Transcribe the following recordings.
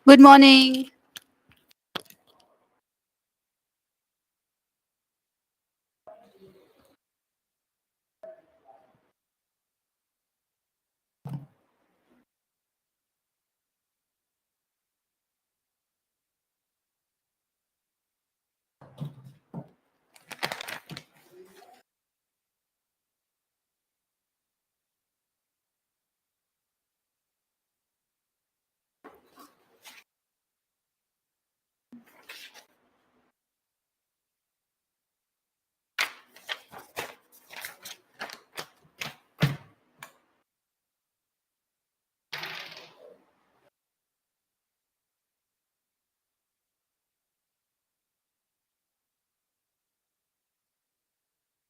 Good morning.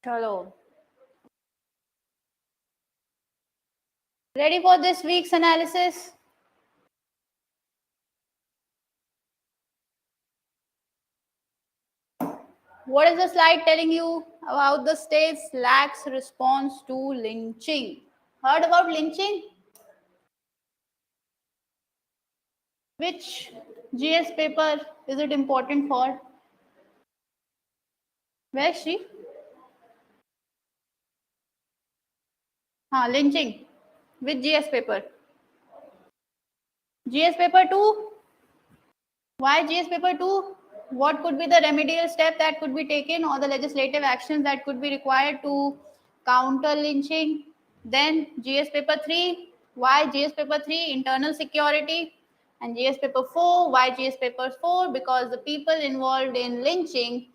Hello. Ready for this week's analysis? What is the slide telling you about the state's lax response to lynching? Heard about lynching? Which GS paper is it important for? Where is she? Lynching. Which GS paper? GS paper 2? Why GS paper 2? What could be the remedial step that could be taken or the legislative actions that could be required to counter lynching? Then GS paper 3. Why GS paper 3? Internal security. And GS paper 4. Why GS paper 4? Because the people involved in lynching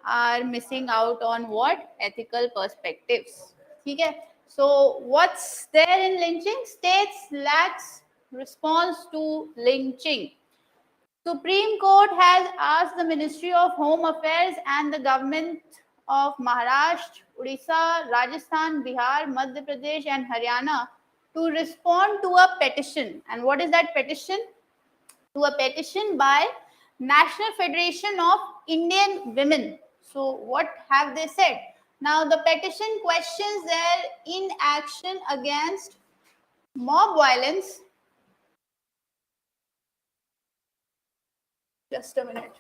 are missing out on what? Ethical perspectives. Okay? So what's there in lynching? States lax response to lynching. Supreme Court has asked the Ministry of Home Affairs and the government of Maharashtra, Odisha, Rajasthan, Bihar, Madhya Pradesh and Haryana to respond to a petition. And what is that petition? To a petition by National Federation of Indian Women. So what have they said? Now the petition questions their inaction against mob violence. Just a minute.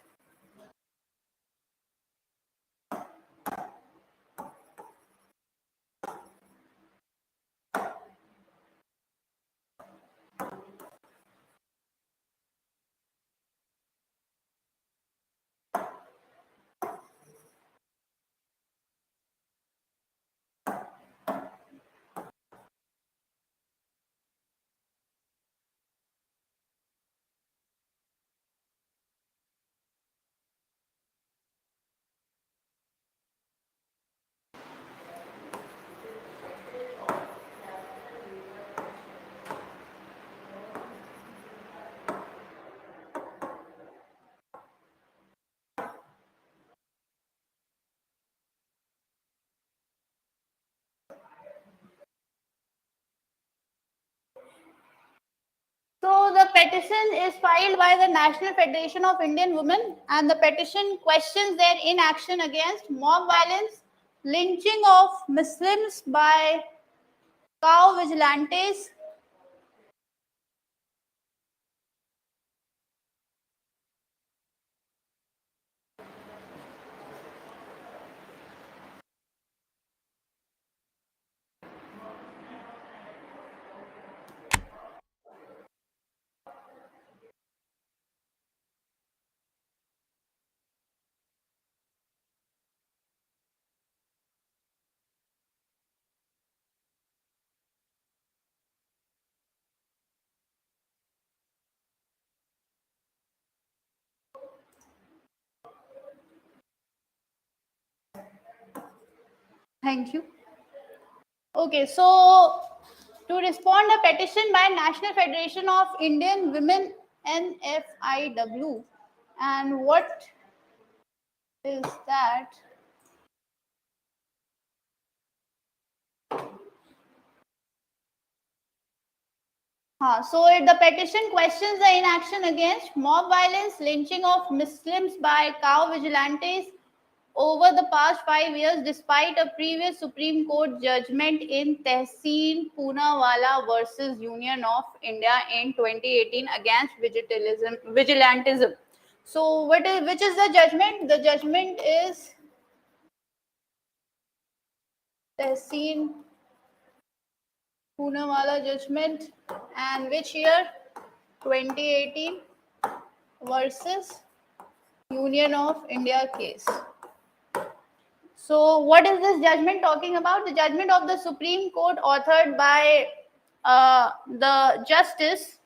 So the petition is filed by the National Federation of Indian Women, and the petition questions their inaction against mob violence, lynching of Muslims by cow vigilantes, Thank you. Okay, so to respond a petition by National Federation of Indian Women NFIW, and what is that? So the petition questions the inaction against mob violence, lynching of Muslims by cow vigilantes, over the past 5 years, despite a previous Supreme Court judgment in Tehseen Poonawalla versus Union of India in 2018 against vigilantism. So, which is the judgment? The judgment is Tehseen Poonawalla judgment, and which year? 2018 versus Union of India case. So, what is this judgment talking about? The judgment of the Supreme Court, authored by the Justice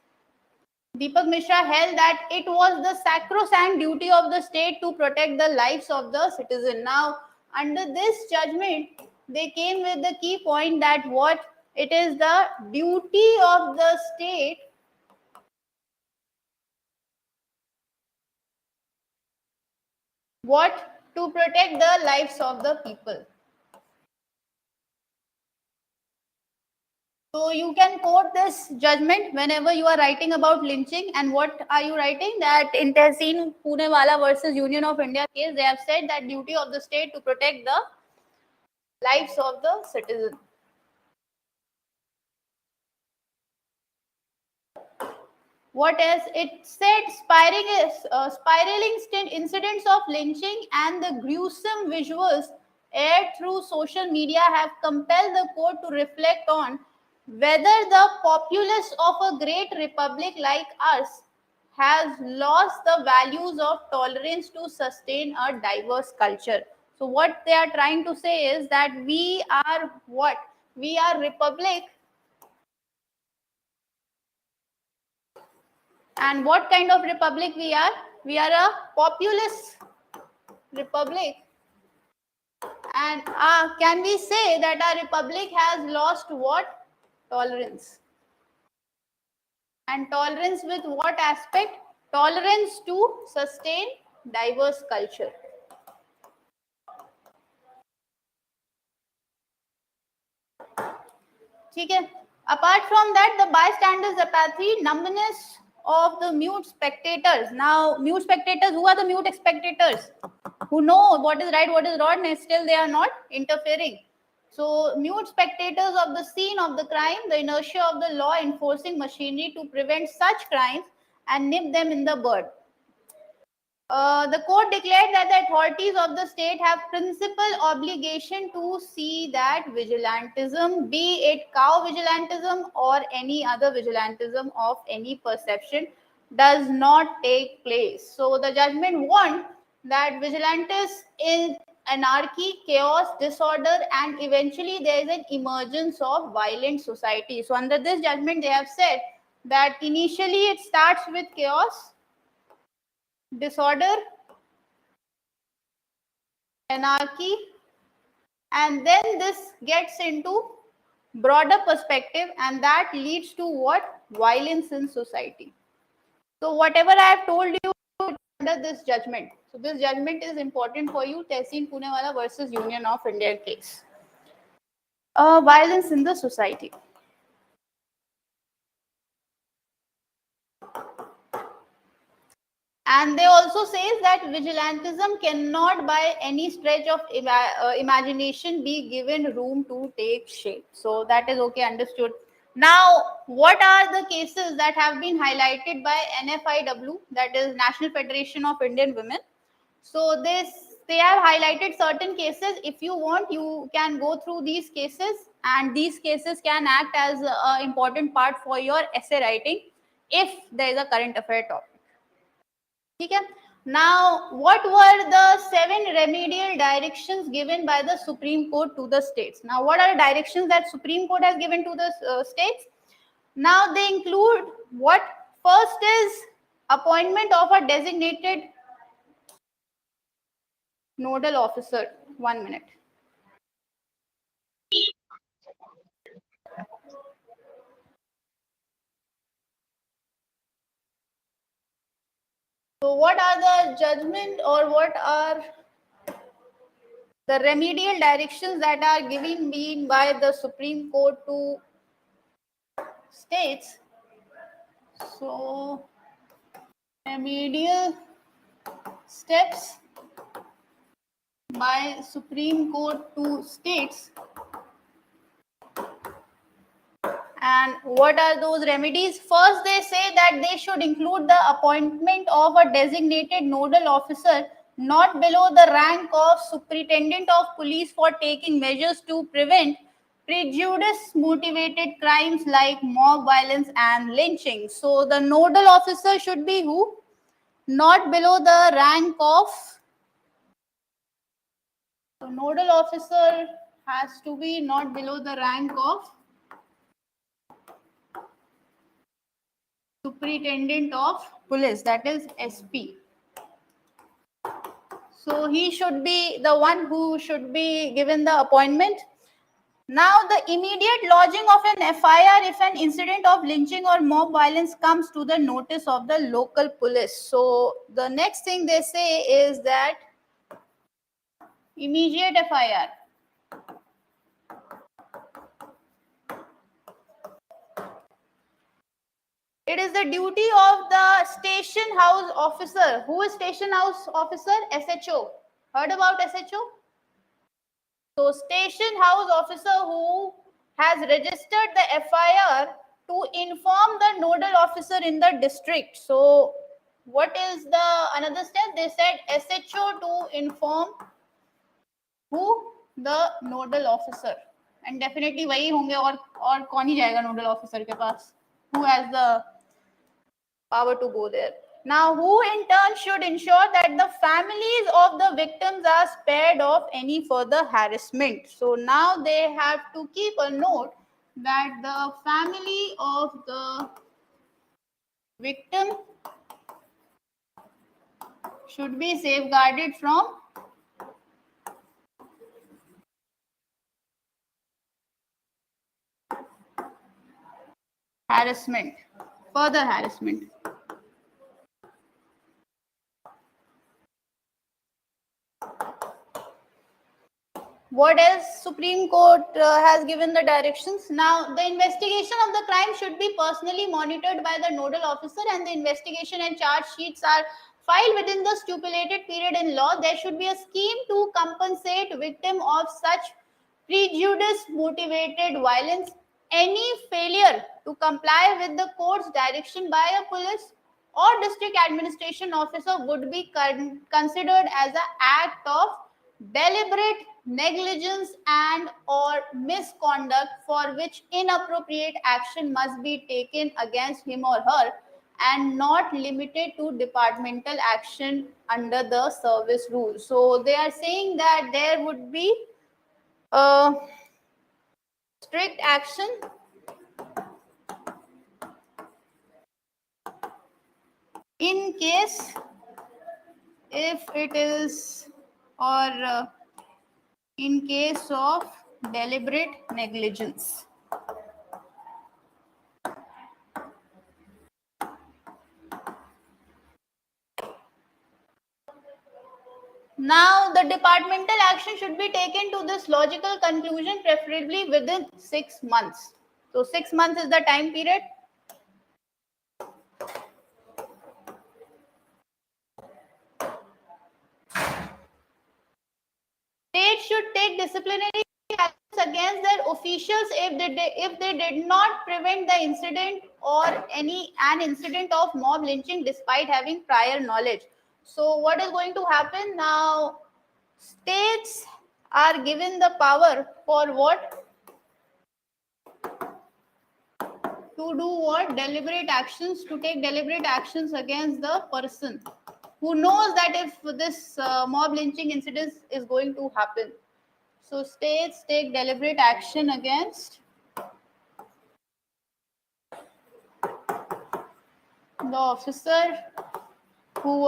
Deepak Mishra, held that it was the sacrosanct duty of the state to protect the lives of the citizen. Now, under this judgment, they came with the key point that what it is the duty of the state what to protect the lives of the people. So you can quote this judgment whenever you are writing about lynching. And what are you writing? That in Tehseen Poonawalla versus Union of India case, they have said that duty of the state to protect the lives of the citizen. What else? It said spiraling incidents of lynching and the gruesome visuals aired through social media have compelled the court to reflect on whether the populace of a great republic like ours has lost the values of tolerance to sustain a diverse culture. So what they are trying to say is that we are what? We are republic. And what kind of republic we are? We are a populous republic. And can we say that our republic has lost what? Tolerance. And tolerance with what aspect? Tolerance to sustain diverse culture. Okay. Apart from that, the bystanders' apathy, numbness of the mute spectators. Now, mute spectators, who are the mute spectators? Who know what is right, what is wrong, and still they are not interfering. So, mute spectators of the scene of the crime, the inertia of the law enforcing machinery to prevent such crimes and nip them in the bud. The court declared that the authorities of the state have principal obligation to see that vigilantism, be it cow vigilantism or any other vigilantism of any perception, does not take place. So the judgment warned that vigilantism is anarchy, chaos, disorder, and eventually there is an emergence of violent society. So under this judgment, they have said that initially it starts with chaos, disorder, anarchy, and then this gets into broader perspective, and that leads to what? Violence in society. So whatever I have told you under this judgment, so this judgment is important for you. Tehseen Poonawalla versus Union of India case. Violence in the society. And they also says that vigilantism cannot by any stretch of imagination be given room to take shape. So that is okay, understood. Now, what are the cases that have been highlighted by NFIW, that is National Federation of Indian Women? So they have highlighted certain cases. If you want, you can go through these cases, and these cases can act as an important part for your essay writing if there is a current affair topic. Okay. Now, what were the 7 remedial directions given by the Supreme Court to the states? Now, what are the directions that Supreme Court has given to the states? Now, they include what? First is appointment of a designated nodal officer. 1 minute. So, what are the judgment or what are the remedial directions that are given being by the Supreme Court to states? So, remedial steps by Supreme Court to states. And what are those remedies? First, they say that they should include the appointment of a designated nodal officer not below the rank of superintendent of police for taking measures to prevent prejudice motivated crimes like mob violence and lynching. So the nodal officer should be who? Not below the rank of. So nodal officer has to be not below the rank of superintendent of police, that is SP. So he should be the one who should be given the appointment. Now, the immediate lodging of an FIR if an incident of lynching or mob violence comes to the notice of the local police. So the next thing they say is that immediate FIR. It is the duty of the station house officer. Who is station house officer? SHO. Heard about SHO? So station house officer who has registered the FIR to inform the nodal officer in the district. So what is the another step? They said SHO to inform who? The nodal officer. And definitely वही होंगे और कौन ही जाएगा nodal officer के पास? Who has the power to go there? Now, who in turn should ensure that the families of the victims are spared of any further harassment? So now they have to keep a note that the family of the victim should be safeguarded from harassment, further harassment. What else? Supreme Court has given the directions. Now, the investigation of the crime should be personally monitored by the nodal officer, and the investigation and charge sheets are filed within the stipulated period in law. There should be a scheme to compensate victim of such prejudice motivated violence. Any failure to comply with the court's direction by a police or district administration officer would be considered as an act of deliberate negligence and or misconduct for which inappropriate action must be taken against him or her, and not limited to departmental action under the service rules. So they are saying that there would be a strict action in case if it is or in case of deliberate negligence. Now, the departmental action should be taken to this logical conclusion, preferably within 6 months. So, 6 months is the time period. States should take disciplinary actions against their officials if they did not prevent the incident or an incident of mob lynching despite having prior knowledge. So what is going to happen now? States are given the power for what? To do what? Deliberate actions, to take deliberate actions against the person who knows that if this mob lynching incident is going to happen. So states take deliberate action against the officer who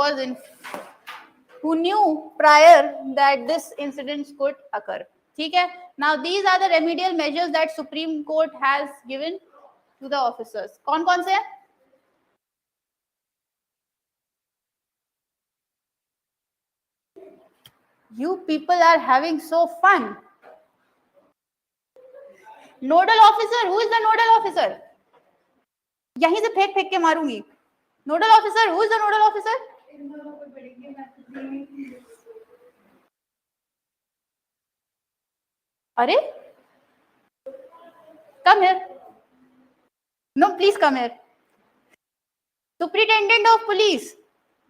knew prior that this incident could occur. Okay? Now these are the remedial measures that Supreme Court has given to the officers. कौन से हैं? You people are having so fun. Nodal officer, who is the nodal officer? यहीं से फेंक फेंक के मारूंगी. Nodal officer, who is the nodal officer? Arey, come here. No, please come here. Superintendent of police.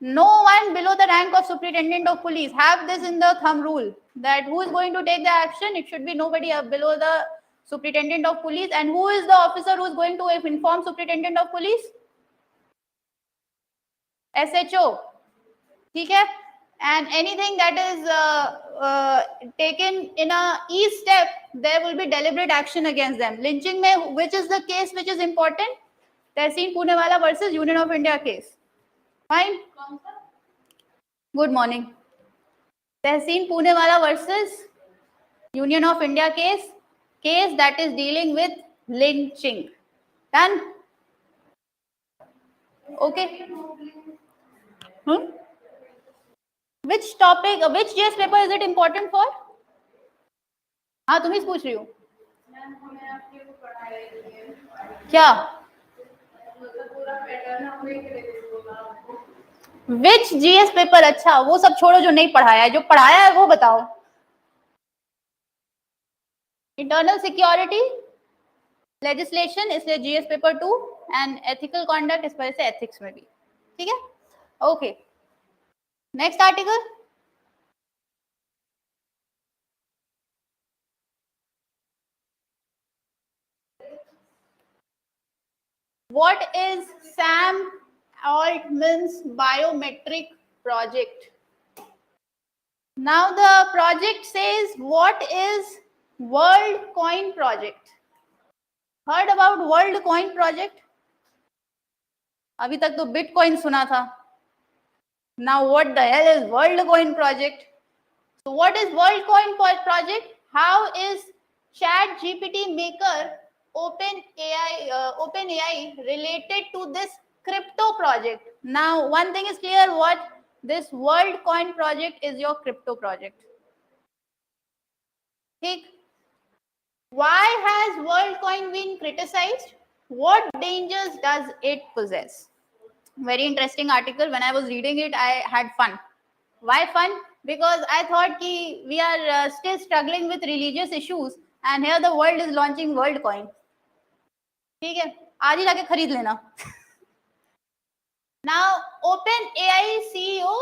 No one below the rank of superintendent of police. Have this in the thumb rule that who is going to take the action. It should be nobody below the superintendent of police. And who is the officer who is going to inform superintendent of police? SHO. Okay? And anything that is taken in a each step, there will be deliberate action against them. Lynching mein, which is the case which is important? Tehseen Poonewala versus Union of India case. Fine. Good morning. Tehseen Poonewala versus Union of India case that is dealing with lynching. Done? Okay. Which topic, which GS paper is it important for? हाँ तुम ही पूछ रही हो क्या? Which GS paper? अच्छा वो सब छोड़ो जो नहीं पढ़ाया है, जो पढ़ाया है वो बताओ. Internal security legislation इसलिए GS paper 2 and ethical conduct इस वजह से ethics में भी. ठीक है? Okay. Next article. What is Sam Altman's biometric project? Now the project says, what is World Coin Project? Heard about World Coin Project? अभी तक तो Bitcoin सुना था. Now what the hell is World Coin Project? So what is World Coin Project? How is ChatGPT maker OpenAI related to this crypto project? Now one thing is clear, what this World Coin Project is your crypto project. ठीक. Why has WorldCoin been criticized? What dangers does it possess? Very interesting article. When I was reading it, I had fun. Why fun? Because I thought ki we are still struggling with religious issues, and here the world is launching WorldCoin. ठीक है, आज ही जाके खरीद लेना. Now, OpenAI CEO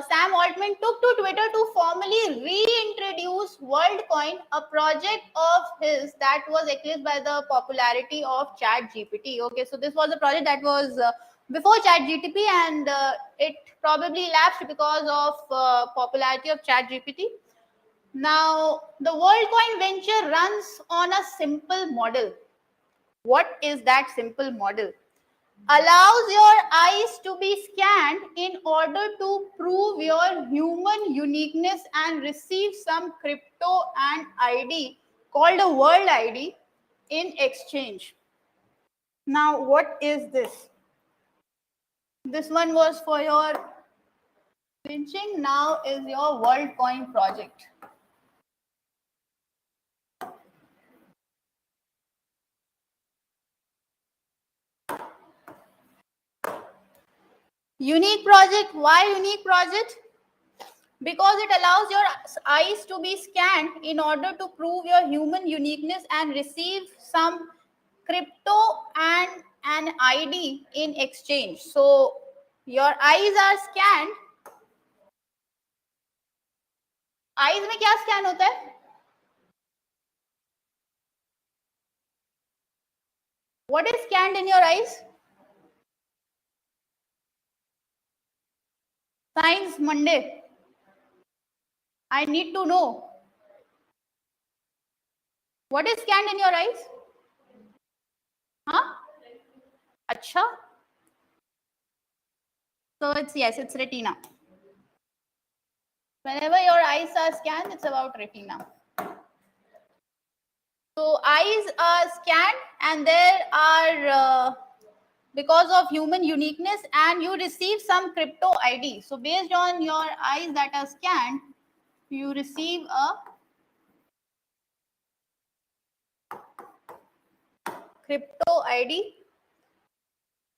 Sam Altman took to Twitter to formally reintroduce WorldCoin, a project of his that was eclipsed by the popularity of ChatGPT. Okay, so this was a project that was before ChatGPT, and it probably lapsed because of popularity of ChatGPT. Now, the WorldCoin venture runs on a simple model. What is that simple model? Allows your eyes to be scanned in order to prove your human uniqueness and receive some crypto and ID called a world ID in exchange. Now, what is this? This one was for your lynching. Now is your WorldCoin project. Unique project. Why unique project? Because it allows your eyes to be scanned in order to prove your human uniqueness and receive some crypto and an ID in exchange. So your eyes are scanned. Eyes में क्या scan होता है? What is scanned in your eyes? Science Monday. I need to know. What is scanned in your eyes? Huh? Acha. So it's retina. Whenever your eyes are scanned, it's about retina. So eyes are scanned, and there are because of human uniqueness, and you receive some crypto ID. So based on your eyes that are scanned, you receive a crypto ID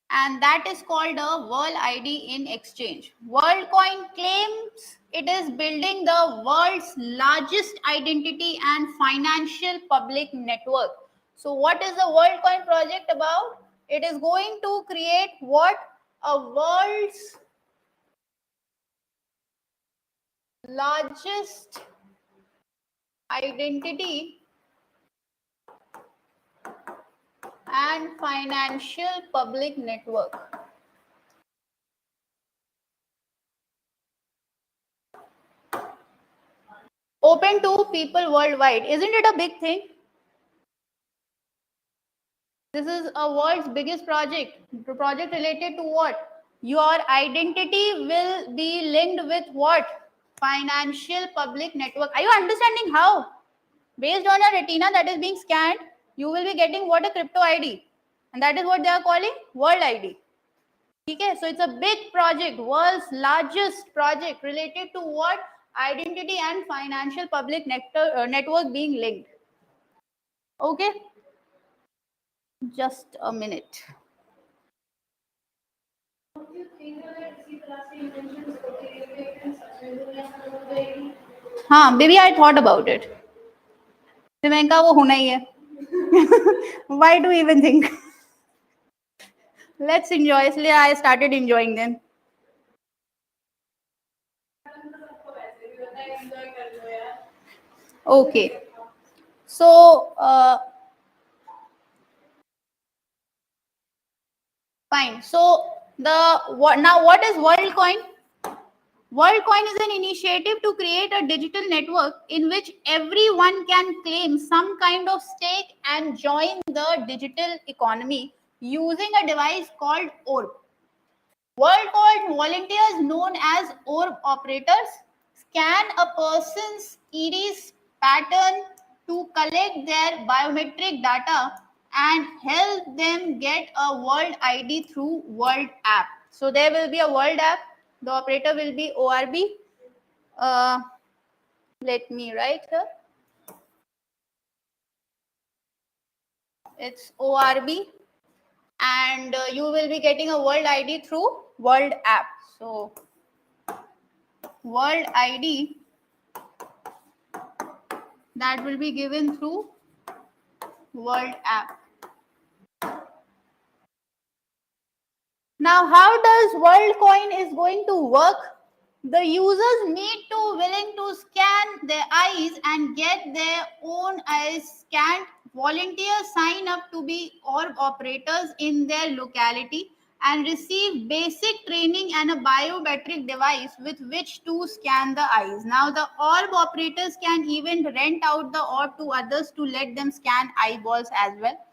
and that is called a World ID in exchange. WorldCoin claims it is building the world's largest identity and financial public network. So what is the WorldCoin project about? It is going to create what? A world's largest identity and financial public network. Open to people worldwide. Isn't it a big thing? This is a world's biggest project. The project related to what? Your identity will be linked with what? Financial public network. Are you understanding how? Based on your retina that is being scanned, you will be getting what? A crypto ID. And that is what they are calling World ID. Okay, so it's a big project, world's largest project related to what? Identity and financial public network being linked. Okay, just a minute. हाँ baby I thought about it तो मैंने कहा वो होना ही है why do even think let's enjoy इसलिए I started enjoying then okay so fine. So what is WorldCoin? WorldCoin is an initiative to create a digital network in which everyone can claim some kind of stake and join the digital economy using a device called Orb. WorldCoin volunteers known as Orb operators scan a person's iris pattern to collect their biometric data and help them get a World ID through World app. So there will be a World app. The operator will be ORB. Let me write here. It's ORB. And you will be getting a World ID through World app. So World ID that will be given through World app. Now, how does WorldCoin is going to work? The users need to willing to scan their eyes and get their own eyes scanned. Volunteers sign up to be orb operators in their locality and receive basic training and a biometric device with which to scan the eyes. Now, the orb operators can even rent out the orb to others to let them scan eyeballs as well.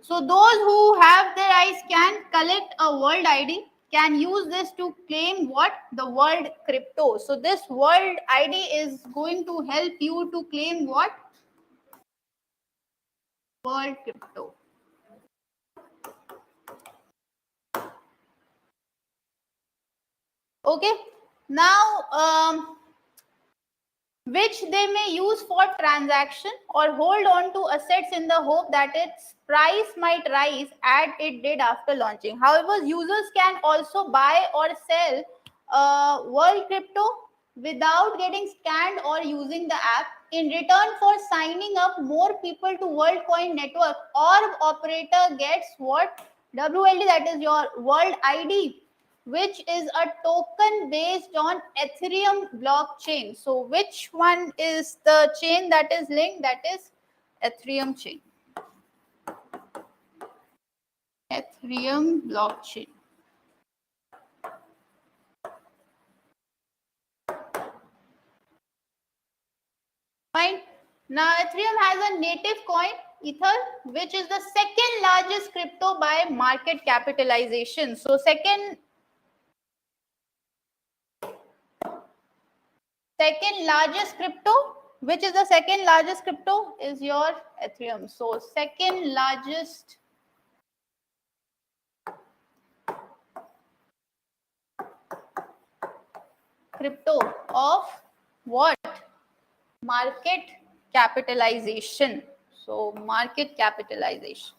So those who have their eyes can collect a World ID, can use this to claim what? The world crypto. So this World ID is going to help you to claim what? World crypto. Okay. Now, which they may use for transaction or hold on to assets in the hope that its price might rise as it did after launching. However, users can also buy or sell world crypto without getting scanned or using the app. In return for signing up more people to WorldCoin network, Orb operator gets what? WLD, that is your World ID, which is a token based on Ethereum blockchain. So which one is the chain that is linked? That is Ethereum chain. Ethereum blockchain. Fine. Now Ethereum has a native coin, Ether, which is the second largest crypto by market capitalization. So second largest crypto, which is the second largest crypto, is your Ethereum. So second largest crypto of what? Market capitalization. So market capitalization.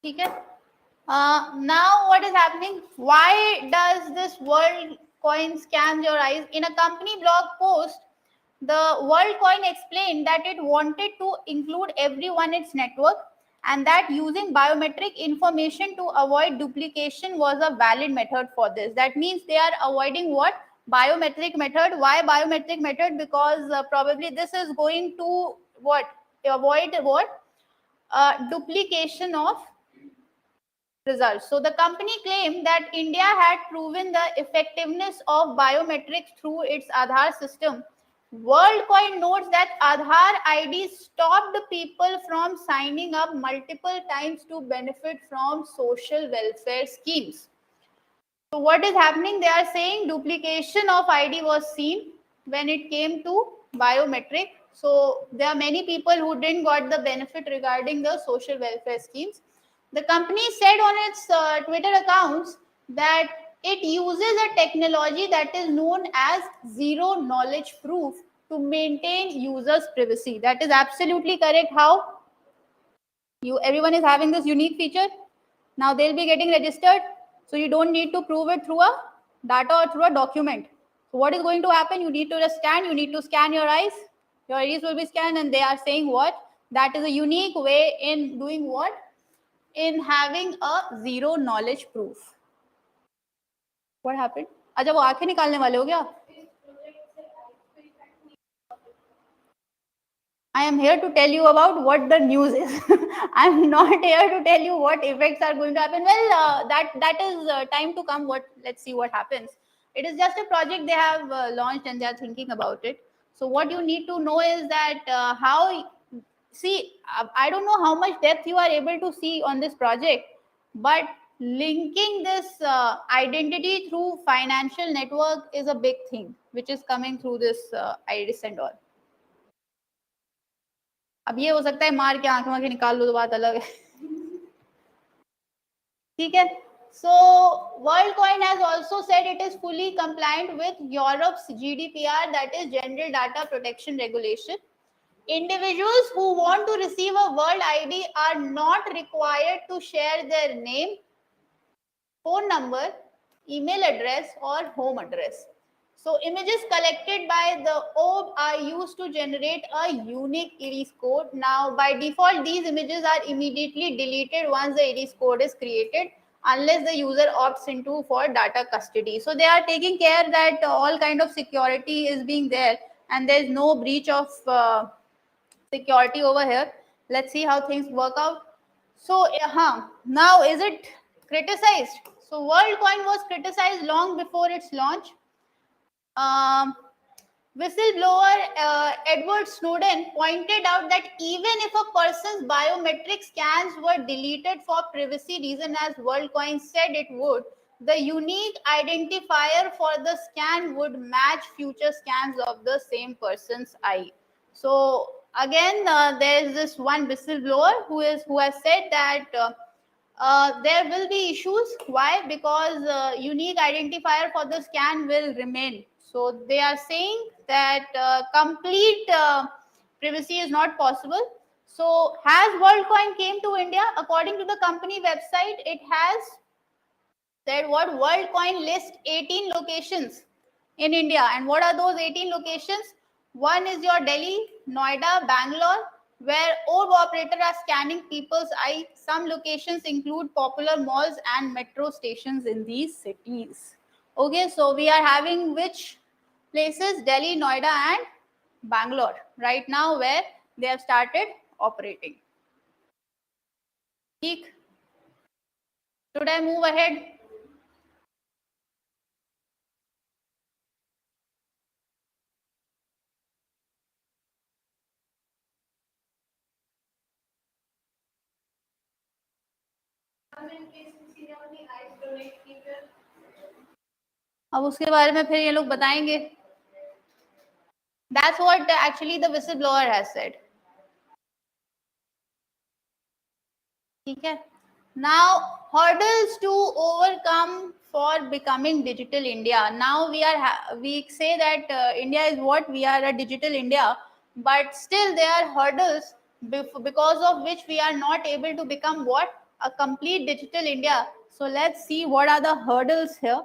ठीक है. Now what is happening? Why does this WorldCoin scam your eyes? In a company blog post, the WorldCoin explained that it wanted to include everyone in its network and that using biometric information to avoid duplication was a valid method for this. That means they are avoiding what? Biometric method. Why biometric method? Because probably this is going to what? Avoid what? Duplication of results. So the company claimed that India had proven the effectiveness of biometrics through its Aadhaar system. WorldCoin notes that Aadhaar ID stopped people from signing up multiple times to benefit from social welfare schemes. So what is happening? They are saying duplication of ID was seen when it came to biometric. So there are many people who didn't got the benefit regarding the social welfare schemes. The company said on its Twitter accounts that it uses a technology that is known as zero knowledge proof to maintain users' privacy. That is absolutely correct. How? Everyone is having this unique feature. Now they'll be getting registered. So you don't need to prove it through a data or through a document. So what is going to happen? You need to just scan. You need to scan your eyes. Your eyes will be scanned, and they are saying what? That is a unique way in doing what? In having a zero knowledge proof. What happened? अच्छा वो आंखें निकालने वाले हो क्या? I am here to tell you about what the news is. I am not here to tell you what effects are going to happen. Well, that is time to come. Let's see what happens. It is just a project they have launched and they are thinking about it. So what you need to know is that I don't know how much depth you are able to see on this project, but linking this identity through financial network is a big thing, which is coming through this iris and all. अब ये हो सकता है मार के आंखें वाँखें निकाल लो तो बात अलग है. ठीक है. So WorldCoin has also said it is fully compliant with Europe's GDPR, that is General Data Protection Regulation. Individuals who want to receive a world ID are not required to share their name, phone number, email address, or home address. So images collected by the orb are used to generate a unique iris code. Now, by default, these images are immediately deleted once the iris code is created, unless the user opts into for data custody. So they are taking care that all kind of security is being there, and there is no breach of security over here. Let's see how things work out. So, now is it criticized? So WorldCoin was criticized long before its launch. Whistleblower Edward Snowden pointed out that even if a person's biometric scans were deleted for privacy reason, as WorldCoin said it would, the unique identifier for the scan would match future scans of the same person's eye. So again, there is this one whistleblower who has said that there will be issues. Why? Because unique identifier for the scan will remain. So they are saying that complete privacy is not possible. So has WorldCoin came to India? According to the company website, it has said what WorldCoin lists 18 locations in India. And what are those 18 locations? One is your Delhi, Noida, Bangalore, where orb operators are scanning people's eyes. Some locations include popular malls and metro stations in these cities. Okay, so we are having which places? Delhi, Noida, and Bangalore right now, where they have started operating. Should I move ahead? अब उसके बारे में फिर ये लोग बताएंगे. That's what actually the whistleblower has said. ठीक है. Now, hurdles to overcome for becoming digital India. Now we say that India is what? We are a digital India, but still there are hurdles because of which we are not able to become what? a complete digital India. So let's see what are the hurdles here.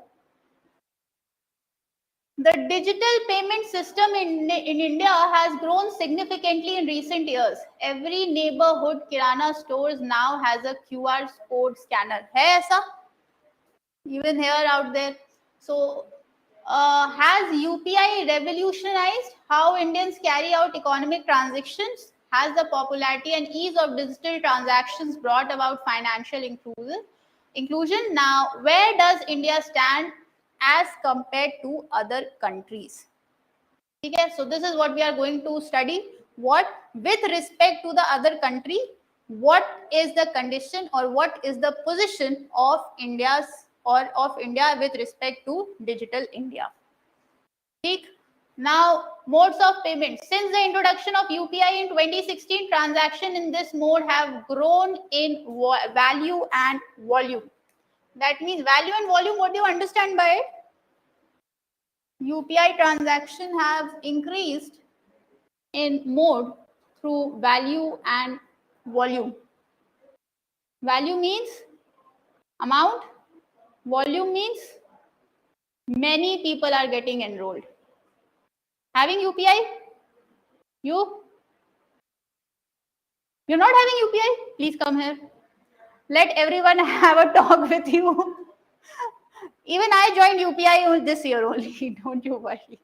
The digital payment system in India has grown significantly in recent years. Every neighborhood kirana stores now has a QR code scanner. Hai aisa? Even here out there. So, has UPI revolutionized how Indians carry out economic transactions? Has the popularity and ease of digital transactions brought about financial inclusion? Now, where does India stand as compared to other countries? Okay, so this is what we are going to study. What, with respect to the other country, what is the condition or what is the position of India's or of India with respect to digital India? Okay. Now, modes of payment. Since the introduction of UPI in 2016, transactions in this mode have grown in value and volume. That means value and volume. What do you understand by it? UPI transactions have increased in mode through value and volume. Value means amount, volume means many people are getting enrolled. Having UPI? You're not having UPI? Please come here. Let everyone have a talk with you. Even I joined UPI this year only, don't you worry.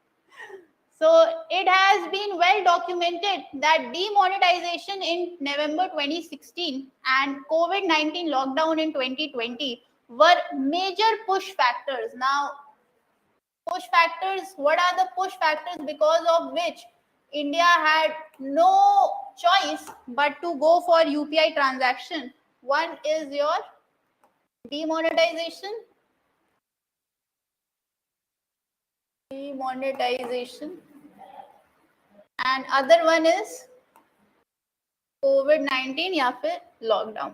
So it has been well documented that demonetization in November 2016 and COVID-19 lockdown in 2020 were major push factors. Now, push factors, what are the push factors because of which India had no choice but to go for UPI transaction? One is your demonetization. And other one is COVID-19 या फिर lockdown.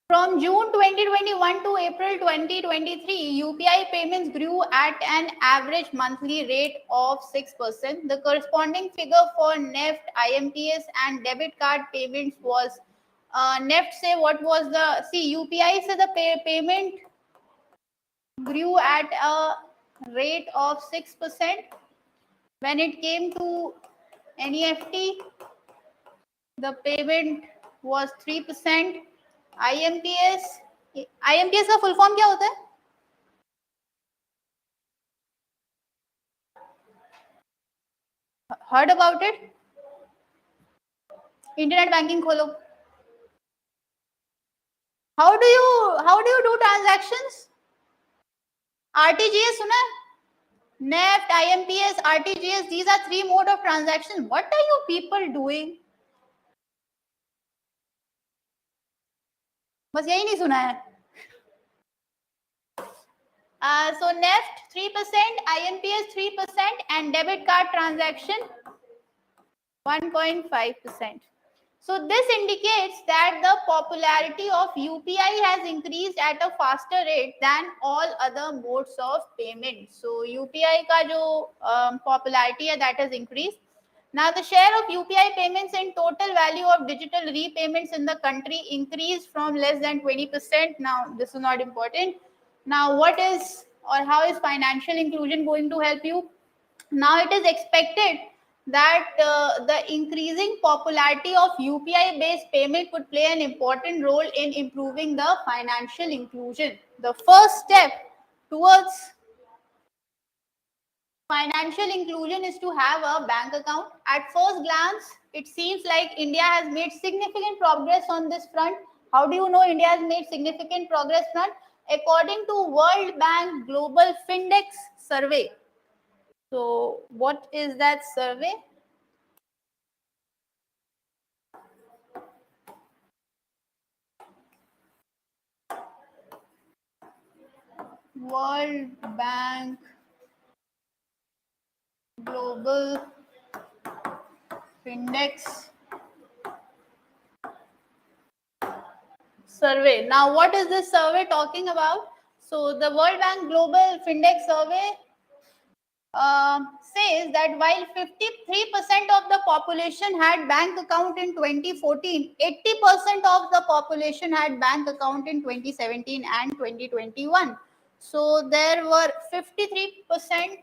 From June 2021 to April 2023, UPI payments grew at an average monthly rate of 6%. The corresponding figure for NEFT, IMPS, and debit card payments was NEFT. Say what was the UPI? So the payment grew at a rate of 6%. When it came to NEFT, the payment was 3%. IMPS का full form क्या होता है? Heard about it? Internet banking खोलो. How do you do transactions? RTGS सुना है? NEFT, IMPS, RTGS, these are three mode of transactions. What are you people doing? बस यही नहीं सुना है. So NEFT 3%, IMPS 3%, and debit card transaction 1.5%. So this indicates that the popularity of UPI has increased at a faster rate than all other modes of payment. So UPI का जो popularity है that has increased. Now the share of UPI payments in total value of digital repayments in the country increased from less than 20%. Now this is not important. Now what is or how is financial inclusion going to help you? Now it is expected that the increasing popularity of UPI based payment would play an important role in improving the financial inclusion. The first step towards financial inclusion is to have a bank account. At first glance, it seems like India has made significant progress on this front. How do you know India has made significant progress front? According to World Bank Global Findex survey. So what is that survey? World Bank Global Findex survey. Now, what is this survey talking about? So, the World Bank Global Findex survey says that while 53% of the population had bank account in 2014, 80% of the population had bank account in 2017 and 2021. So there were 53%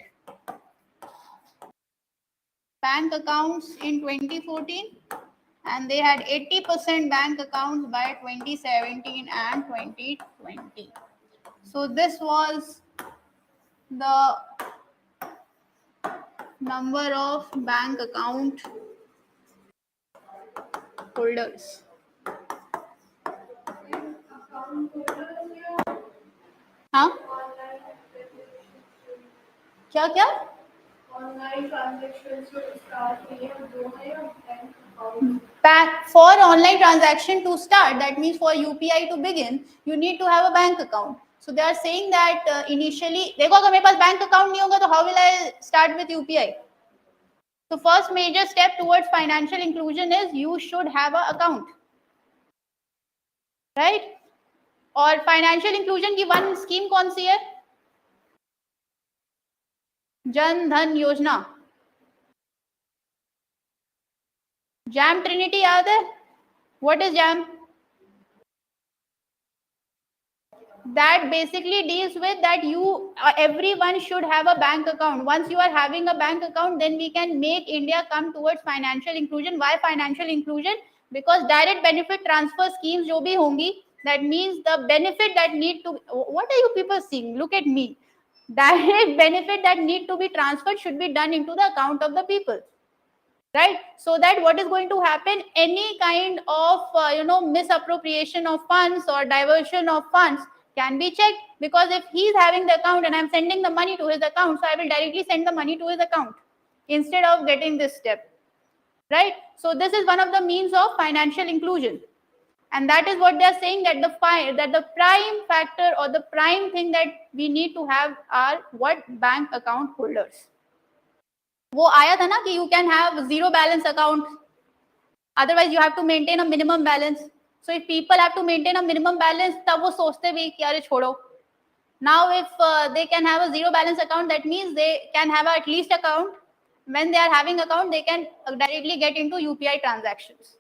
bank accounts in 2014 and they had 80% bank accounts by 2017 and 2020. So this was the number of bank account holders. हाँ क्या क्या Online transactions to start for online transaction to start, that means for UPI to begin, you need to have a bank account. So they are saying that initially, देखो अगर मेरे पास bank account नहीं होगा तो how will I start with UPI? So first major step towards financial inclusion is you should have an account, right? और financial inclusion की one scheme कौन सी है? जन धन योजना. जैम ट्रिनिटी याद है? What is jam? That basically deals with that you everyone should have a bank account. Once you are having a bank account, then we can make India come towards financial inclusion. Why financial inclusion? Because direct benefit transfer schemes jo bhi hongi, that means the benefit that need to, what are you people seeing? Look at me. Direct benefit that need to be transferred should be done into the account of the people, right? So that what is going to happen, any kind of misappropriation of funds or diversion of funds can be checked, because if he's having the account and I'm sending the money to his account, so I will directly send the money to his account instead of getting this step, right? So this is one of the means of financial inclusion, and that is what they are saying, that the prime factor or the prime thing that we need to have are what? Bank account holders. वो आया था ना कि you can have zero balance account, otherwise you have to maintain a minimum balance. So if people have to maintain a minimum balance, तब वो सोचते भी कि अरे छोड़ो. Now if they can have a zero balance account, that means they can have at least account. When they are having account, they can directly get into UPI transactions.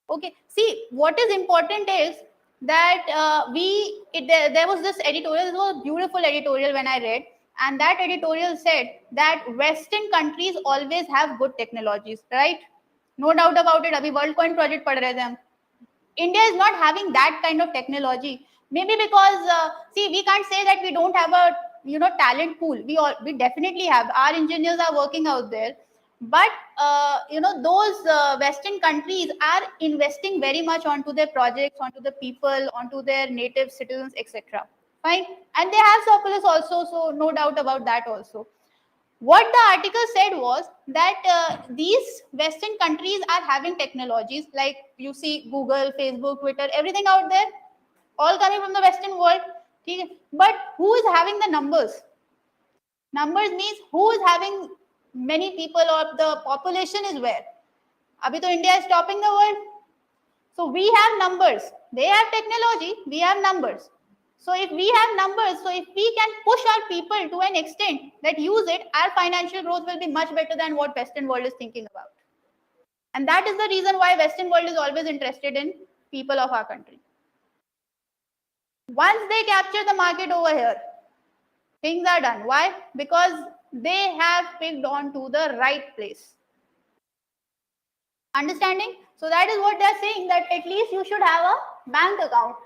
Okay, see, what is important is that there was this editorial, it was a beautiful editorial when I read, and that editorial said that Western countries always have good technologies, right? No doubt about it. Abhi World Coin Project पढ़ रहे थे हम. India is not having that kind of technology. Maybe because see, we can't say that we don't have a talent pool. We definitely have. Our engineers are working out there, but those Western countries are investing very much onto their projects, onto the people, onto their native citizens, etc. Fine, and they have surplus also, so no doubt about that also. What the article said was that these Western countries are having technologies like you see Google, Facebook, Twitter, everything out there, all coming from the Western world. But who is having the numbers? Numbers means who is having many people, or the population is where? Abhi to India is topping the world. So we have numbers. They have technology. We have numbers. So if we have numbers, so if we can push our people to an extent that use it, our financial growth will be much better than what Western world is thinking about. And that is the reason why Western world is always interested in people of our country. Once they capture the market over here, things are done. Why? Because they have picked on to the right place. Understanding? So that is what they are saying, that at least you should have a bank account.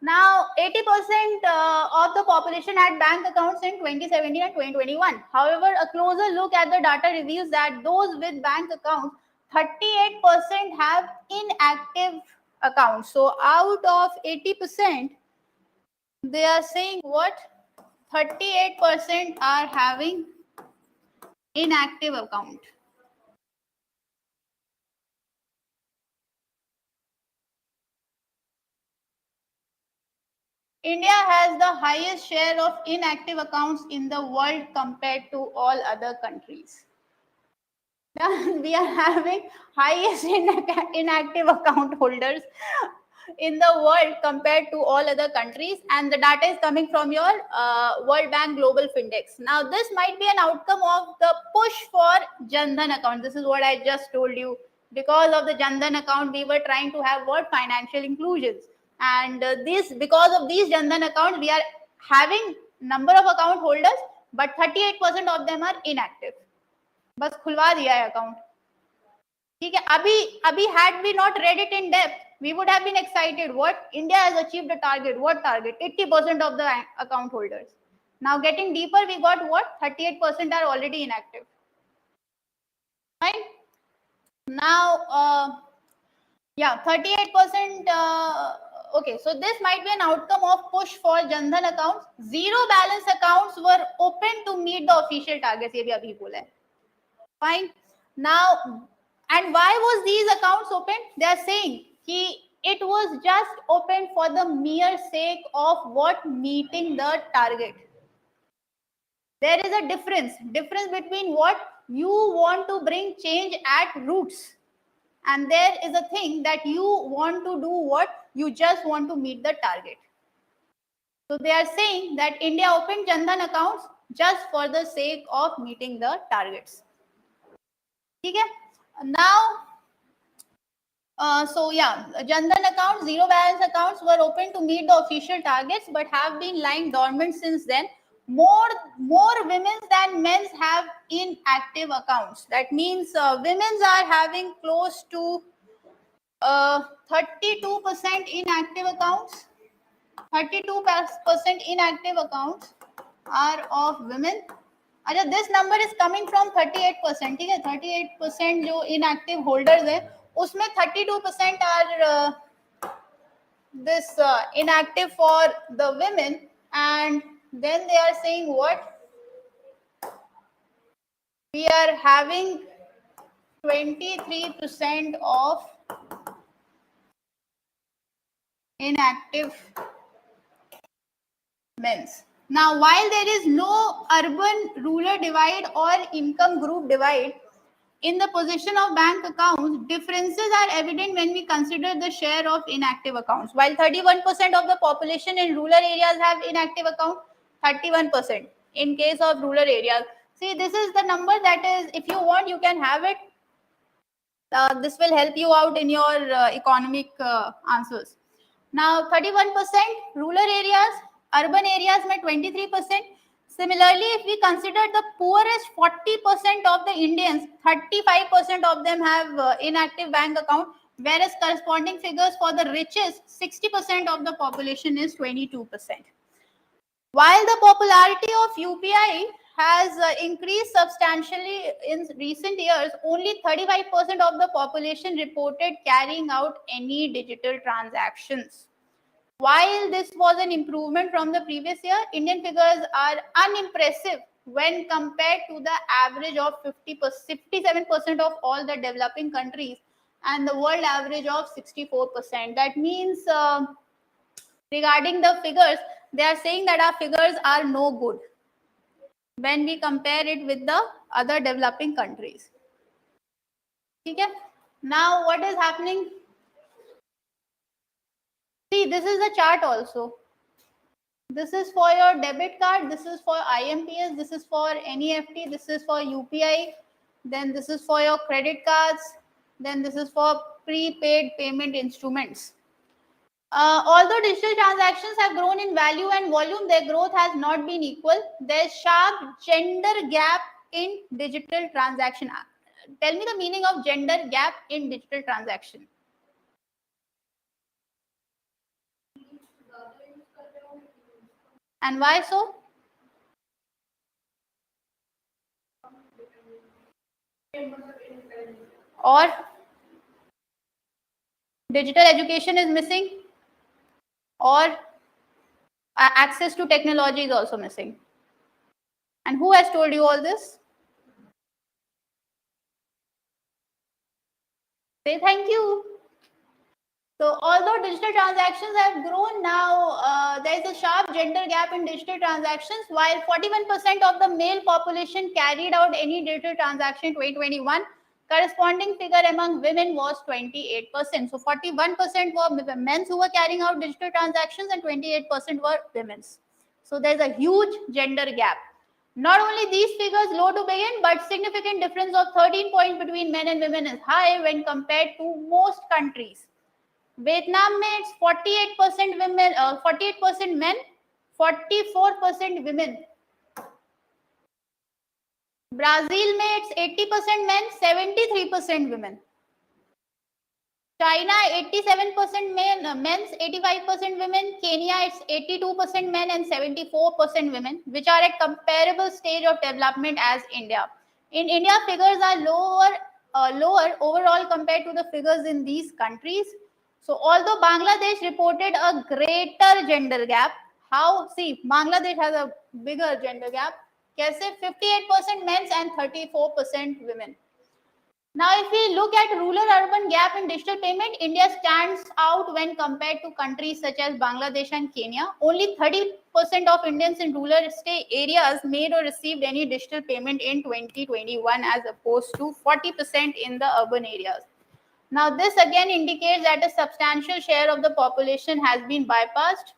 Now, 80% of the population had bank accounts in 2017 and 2021. However, a closer look at the data reveals that those with bank accounts, 38% have inactive accounts. So out of 80%, they are saying what? 38% are having inactive account. India has the highest share of inactive accounts in the world compared to all other countries. We are having highest inactive account holders. in the world compared to all other countries, and the data is coming from your World Bank Global Findex. Now this might be an outcome of the push for Jan Dhan account. This is what I just told you. Because of the Jan Dhan account, we were trying to have what? Financial inclusions. And because of these Jan Dhan accounts, we are having number of account holders, but 38% of them are inactive. बस खुलवा दिया है account. ठीक है, अभी had we not read it in depth, we would have been excited. What? India has achieved a target. What target? 80% of the account holders. Now getting deeper, we got what? 38% are already inactive. Fine. Now, yeah, 38%. Okay, so this might be an outcome of push for Jan Dhan accounts. Zero balance accounts were open to meet the official targets. ये भी अभी बोला है. Fine. Now, and why was these accounts open? They are saying it was just open for the mere sake of what? Meeting the target. There is a difference between what you want to bring change at roots, and there is a thing that you want to do what? You just want to meet the target. So they are saying that India opened Jan Dhan accounts just for the sake of meeting the targets. Okay? Now, so yeah, Jan Dhan accounts, zero balance accounts were open to meet the official targets, but have been lying dormant since then. More women than men have inactive accounts. That means women are having close to 32% inactive accounts. 32% inactive accounts are of women. अच्छा, this number is coming from 38%. ठीक है, 38% जो inactive holders है, उसमें 32% are this inactive for the women, and then they are saying what? We are having 23% of inactive men's. Now, while there is no urban-rural divide or income group divide in the position of bank accounts, differences are evident when we consider the share of inactive accounts. While 31% of the population in rural areas have inactive account, 31% in case of rural areas. See, this is the number that is, if you want, you can have it. This will help you out in your economic answers. Now, 31% rural areas, urban areas में 23%. Similarly, if we consider the poorest 40% of the Indians, 35% of them have inactive bank account, whereas corresponding figures for the richest, 60% of the population is 22%. While the popularity of UPI has increased substantially in recent years, only 35% of the population reported carrying out any digital transactions. While this was an improvement from the previous year, Indian figures are unimpressive when compared to the average of 57% of all the developing countries and the world average of 64%. That means regarding the figures, they are saying that our figures are no good when we compare it with the other developing countries. Okay? Now, what is happening? See, this is the chart also. This is for your debit card, this is for IMPS, this is for NEFT, this is for UPI, then this is for your credit cards, then this is for prepaid payment instruments. Although digital transactions have grown in value and volume, their growth has not been equal. There's sharp gender gap in digital transaction. Tell me the meaning of gender gap in digital transaction. And why so? Or digital education is missing, or access to technology is also missing. And who has told you all this? Say thank you. So although digital transactions have grown now, there is a sharp gender gap in digital transactions. While 41% of the male population carried out any digital transaction in 2021, Corresponding figure among women was 28%. So 41% were men who were carrying out digital transactions and 28% were women's. So there's a huge gender gap. Not only these figures low to begin, but significant difference of 13 points between men and women is high when compared to most countries. Vietnam makes 48% women, 48% men, 44% women. Brazil makes 80% men, 73% women. China 87% men's, 85% women. Kenya it's 82% men and 74% women, which are at comparable stage of development as India. In India, figures are lower overall compared to the figures in these countries. So although Bangladesh reported a greater gender gap, how see Bangladesh has a bigger gender gap. Kaise 58% men's and 34% women. Now, if we look at rural-urban gap in digital payment, India stands out when compared to countries such as Bangladesh and Kenya. Only 30% of Indians in rural areas made or received any digital payment in 2021 as opposed to 40% in the urban areas. Now, this again indicates that a substantial share of the population has been bypassed.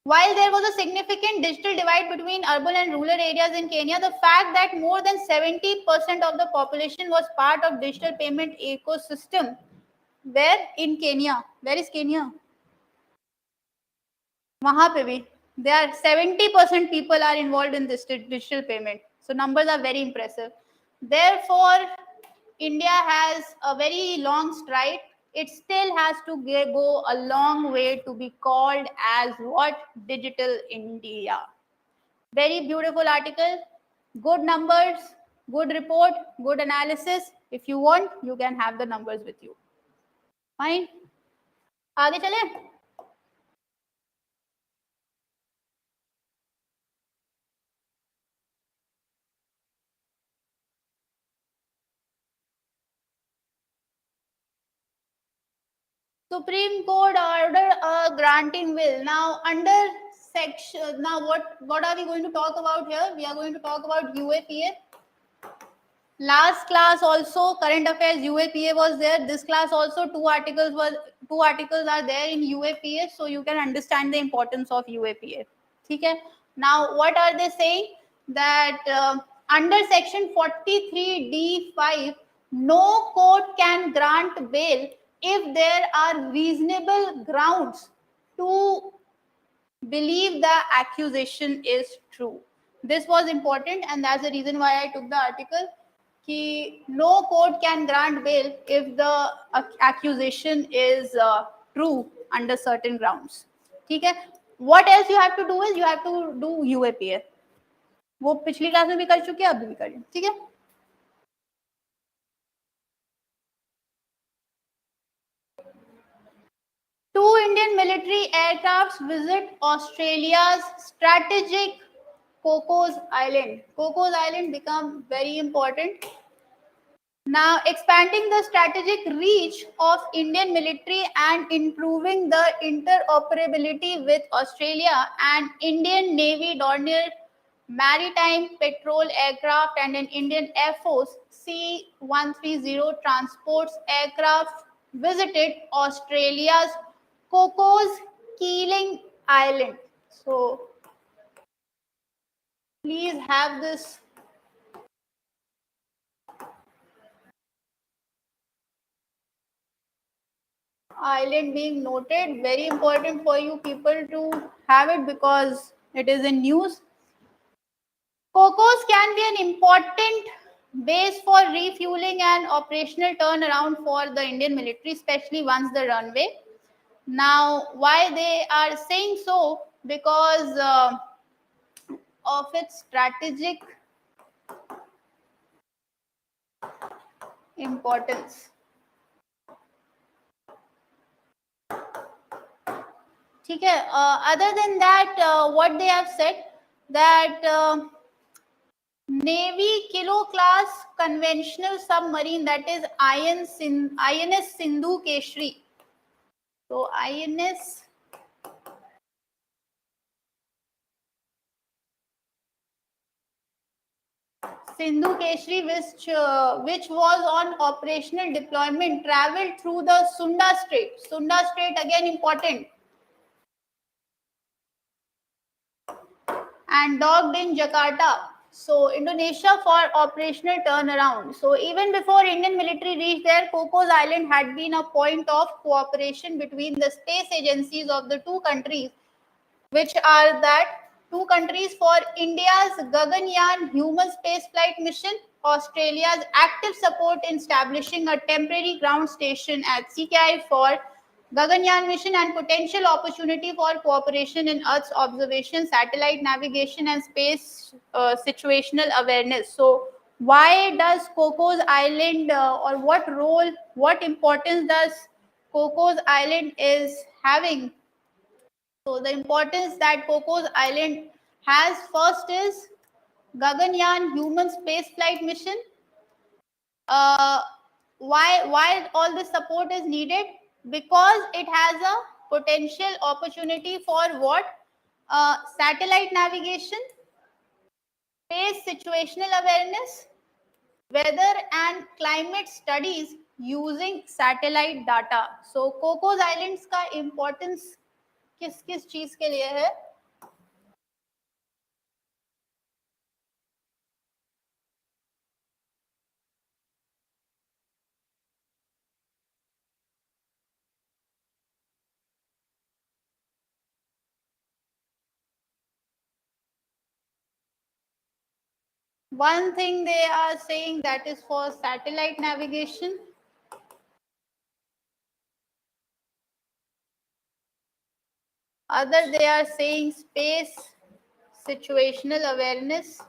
While there was a significant digital divide between urban and rural areas in Kenya, the fact that more than 70% of the population was part of digital payment ecosystem, where in Kenya, where is Kenya? Wahan pe bhi. There are 70% people are involved in this digital payment. So numbers are very impressive. Therefore, India has a very long stride. It still has to go a long way to be called as what? Digital India. Very beautiful article, good numbers, good report, good analysis. If you want, you can have the numbers with you. Fine. आगे चले. Supreme Court ordered a granting will. Now, under section, now what are we going to talk about here? We are going to talk about UAPA. Last class also current affairs UAPA was there. This class also two articles are there in UAPA, so you can understand the importance of UAPA. Okay. Now, what are they saying? That under section 43D5, no court can grant bail if there are reasonable grounds to believe the accusation is true. This was important, and that's the reason why I took the article. Ki no court can grant bail if the accusation is true under certain grounds. Okay? What else you have to do is you have to do UAPA. वो पिछली class में भी कर चुके हैं, अब भी करें. ठीक है? Two Indian military aircrafts visit Australia's strategic Cocos Island. Cocos Island become very important. Now, expanding the strategic reach of Indian military and improving the interoperability with Australia and Indian Navy Dornier maritime patrol aircraft and an Indian Air Force C-130 transports aircraft visited Australia's Cocos Island. So, please have this island being noted. Very important for you people to have it because it is in news. Cocos can be an important base for refueling and operational turnaround for the Indian military, especially once the runway. Now, why they are saying so? Because of its strategic importance. ठीक है. Other than that, what they have said that Navy Kilo class conventional submarine, that is INS Sindhu Keshri. So INS Sindhu Keshri, which was on operational deployment, traveled through the Sunda Strait. Sunda Strait again important. And docked in Jakarta. So Indonesia for operational turnaround. So even before Indian military reached there, Cocos Island had been a point of cooperation between the space agencies of the two countries, which are that two countries for India's Gaganyaan human spaceflight mission, Australia's active support in establishing a temporary ground station at CKI for Gaganyaan mission, and potential opportunity for cooperation in Earth's observation, satellite navigation, and space situational awareness. So, why does Cocos Island, or what role, what importance does Cocos Island is having? So the importance that Cocos Island has, first is Gaganyaan human spaceflight mission. Why all this support is needed? Because it has a potential opportunity for what? Satellite navigation, space situational awareness, weather and climate studies using satellite data. So Cocos Islands का importance किस किस चीज के लिए है? One thing they are saying that is for satellite navigation. Other they are saying space situational awareness.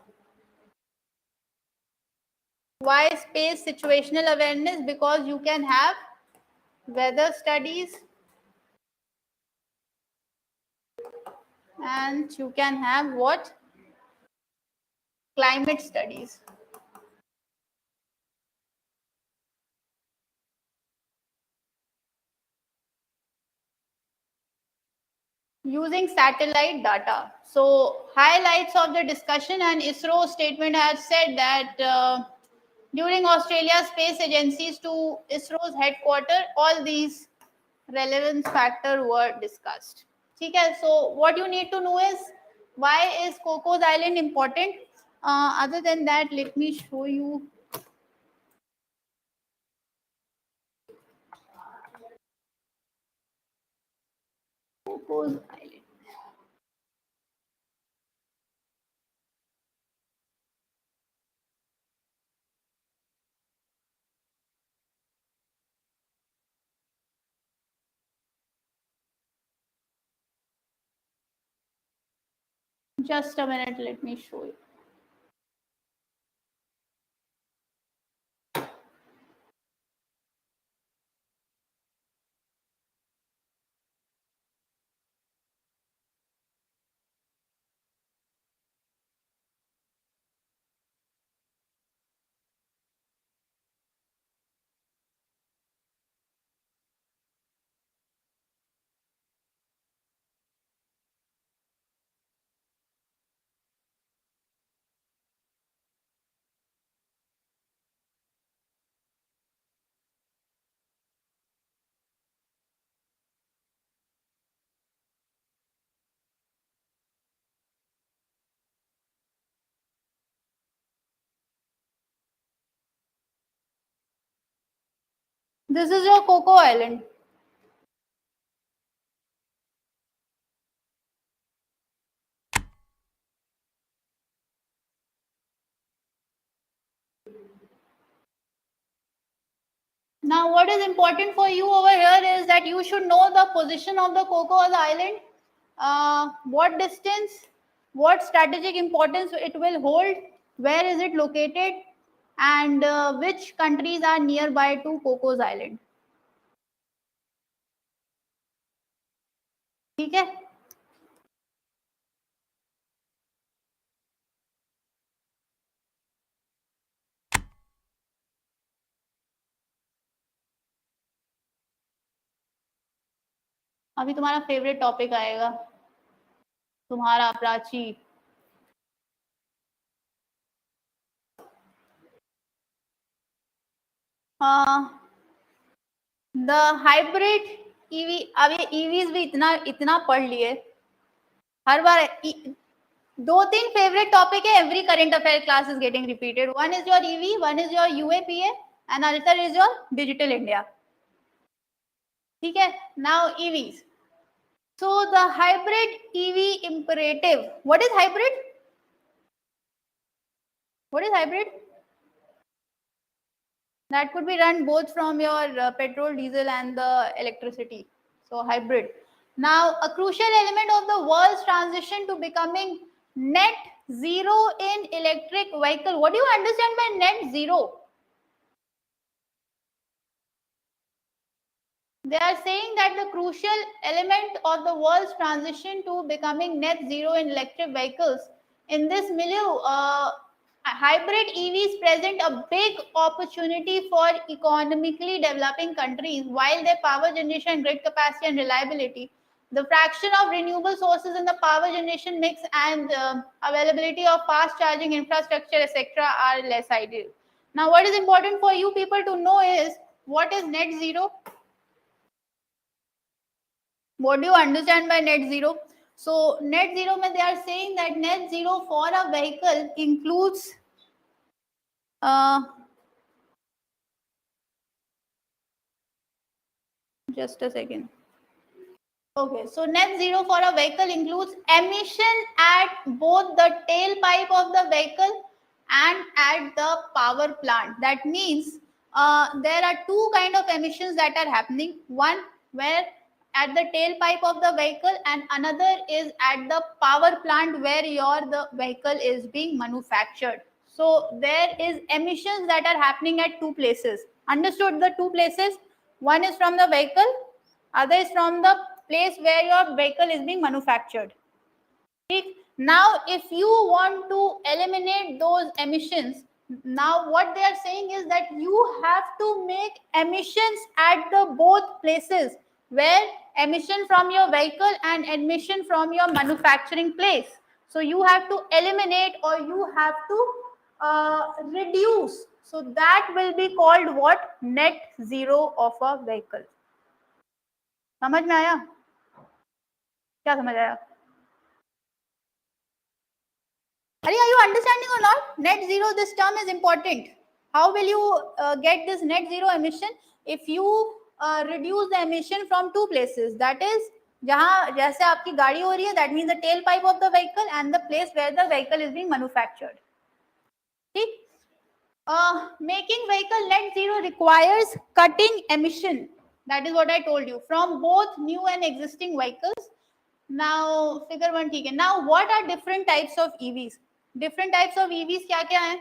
Why space situational awareness? Because you can have weather studies and you can have what? Climate studies. Using satellite data. So highlights of the discussion, and ISRO statement has said that during Australia's space agencies to ISRO's headquarter, all these relevance factor were discussed. Okay, so what you need to know is why is Cocos Island important? Other than that, let me show you Cocos Island. Just a minute, let me show you. This is your Coco Island. Now, what is important for you over here is that you should know the position of the Cocos Island, what distance, what strategic importance it will hold, where is it located, and which countries are nearby to Cocos Island. ठीक है? अभी तुम्हारा favourite topic आएगा, तुम्हारा Prachi. The hybrid EV, अब ये EVs भी इतना इतना पढ़ लिए हर बार। दो तीन फेवरेट टॉपिक है, every current affair class is getting repeated. One is your EV, one is your UAPA and other is your digital India. ठीक है, now EVs. So the hybrid EV imperative. What is hybrid? What is hybrid? That could be run both from your petrol, diesel, and the electricity. So hybrid. Now, a crucial element of the world's transition to becoming net zero in electric vehicle. What do you understand by net zero? They are saying that the crucial element of the world's transition to becoming net zero in electric vehicles. In this milieu, hybrid EVs present a big opportunity for economically developing countries. While their power generation, grid capacity, and reliability, the fraction of renewable sources in the power generation mix and availability of fast charging infrastructure, etc., are less ideal. Now, what is important for you people to know is what is net zero? What do you understand by net zero? So net zero mein they are saying that net zero for a vehicle includes just a second. Okay, so net zero for a vehicle includes emission at both the tailpipe of the vehicle and at the power plant. That means there are two kind of emissions that are happening. One where at the tailpipe of the vehicle, and another is at the power plant where the vehicle is being manufactured. So there is emissions that are happening at two places. Understood the two places? One is from the vehicle, other is from the place where your vehicle is being manufactured. Now, if you want to eliminate those emissions, now what they are saying is that you have to make emissions at the both places where emission from your vehicle and emission from your manufacturing place. So you have to eliminate or you have to reduce. So that will be called what? Net zero of a vehicle. समझ में आया? क्या समझ आया? Are you understanding or not? Net zero, this term is important. How will you get this net zero emission? If you reduce the emission from two places, that is, जहाँ जैसे आपकी गाड़ी हो रही है, that means the tailpipe of the vehicle and the place where the vehicle is being manufactured. ठीक? Making vehicle net zero requires cutting emission. That is what I told you, from both new and existing vehicles. Now, figure 1 ठीक है. Now, what are different types of EVs? Different types of EVs क्या क्या हैं?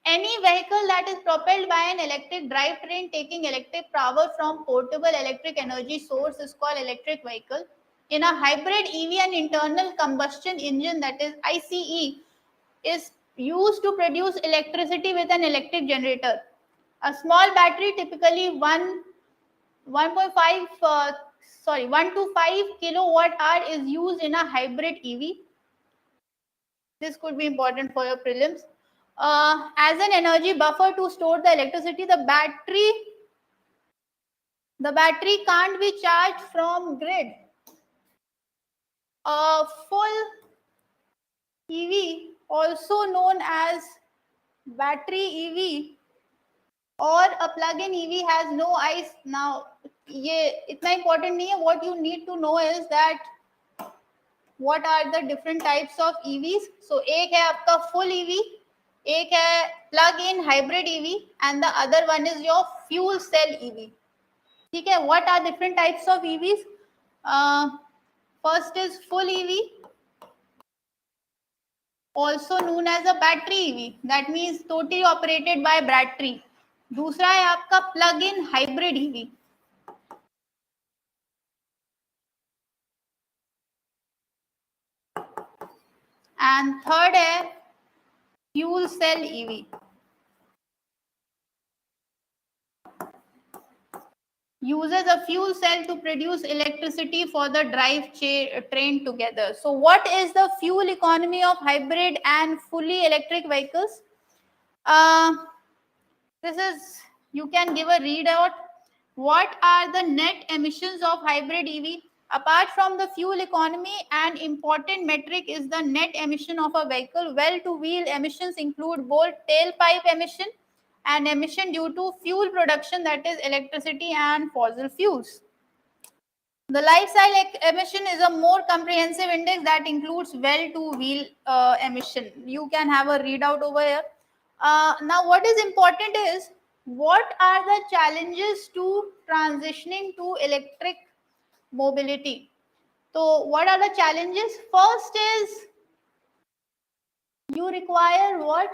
Any vehicle that is propelled by an electric drivetrain taking electric power from portable electric energy source is called electric vehicle. In a hybrid EV, an internal combustion engine, that is ICE, is used to produce electricity with an electric generator. A small battery, typically 1 to 5 kilowatt hour, is used in a hybrid EV. This could be important for your prelims. As an energy buffer to store the electricity, the battery can't be charged from grid. A full EV, also known as battery EV or a plug-in EV, has no ICE. Now, ये इतना important नहीं है. What you need to know is that what are the different types of EVs. So एक है आपका full EV, एक है plug-in hybrid EV, and the other one is your fuel cell EV. ठीक है? What are different types of EVs? First is full EV, also known as a battery EV. That means totally operated by battery. दूसरा है आपका plug-in hybrid EV. And third है fuel cell EV. Uses a fuel cell to produce electricity for the train together. So what is the fuel economy of hybrid and fully electric vehicles? This is You can give a readout. What are the net emissions of hybrid EV? Apart from the fuel economy, an important metric is the net emission of a vehicle. Well-to-wheel emissions include both tailpipe emission and emission due to fuel production, that is electricity and fossil fuels. The lifestyle emission is a more comprehensive index that includes well-to-wheel emission. You can have a readout over here. Now, what is important is what are the challenges to transitioning to electric mobility? So, what are the challenges? First is you require what?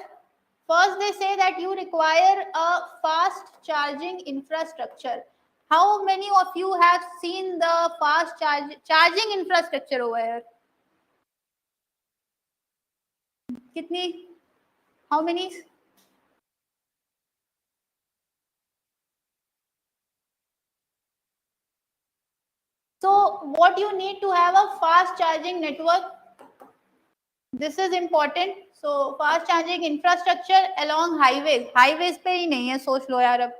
First, they say that you require a fast charging infrastructure. How many of you have seen the fast charging infrastructure over here? Kitni? How many? So, what you need to have a fast charging network. This is important. So, fast charging infrastructure along highways. Highways पे ही नहीं है, सोच लो यार अब.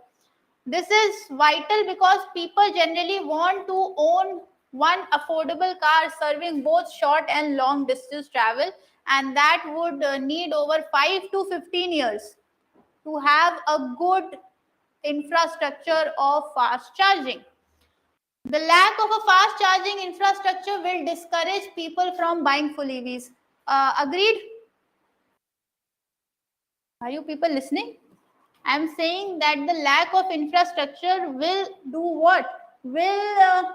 This is vital because people generally want to own one affordable car serving both short and long distance travel, and that would need over 5 to 15 years to have a good infrastructure of fast charging. The lack of a fast charging infrastructure will discourage people from buying full EVs. Agreed? Are you people listening? I'm saying that the lack of infrastructure will do what? Will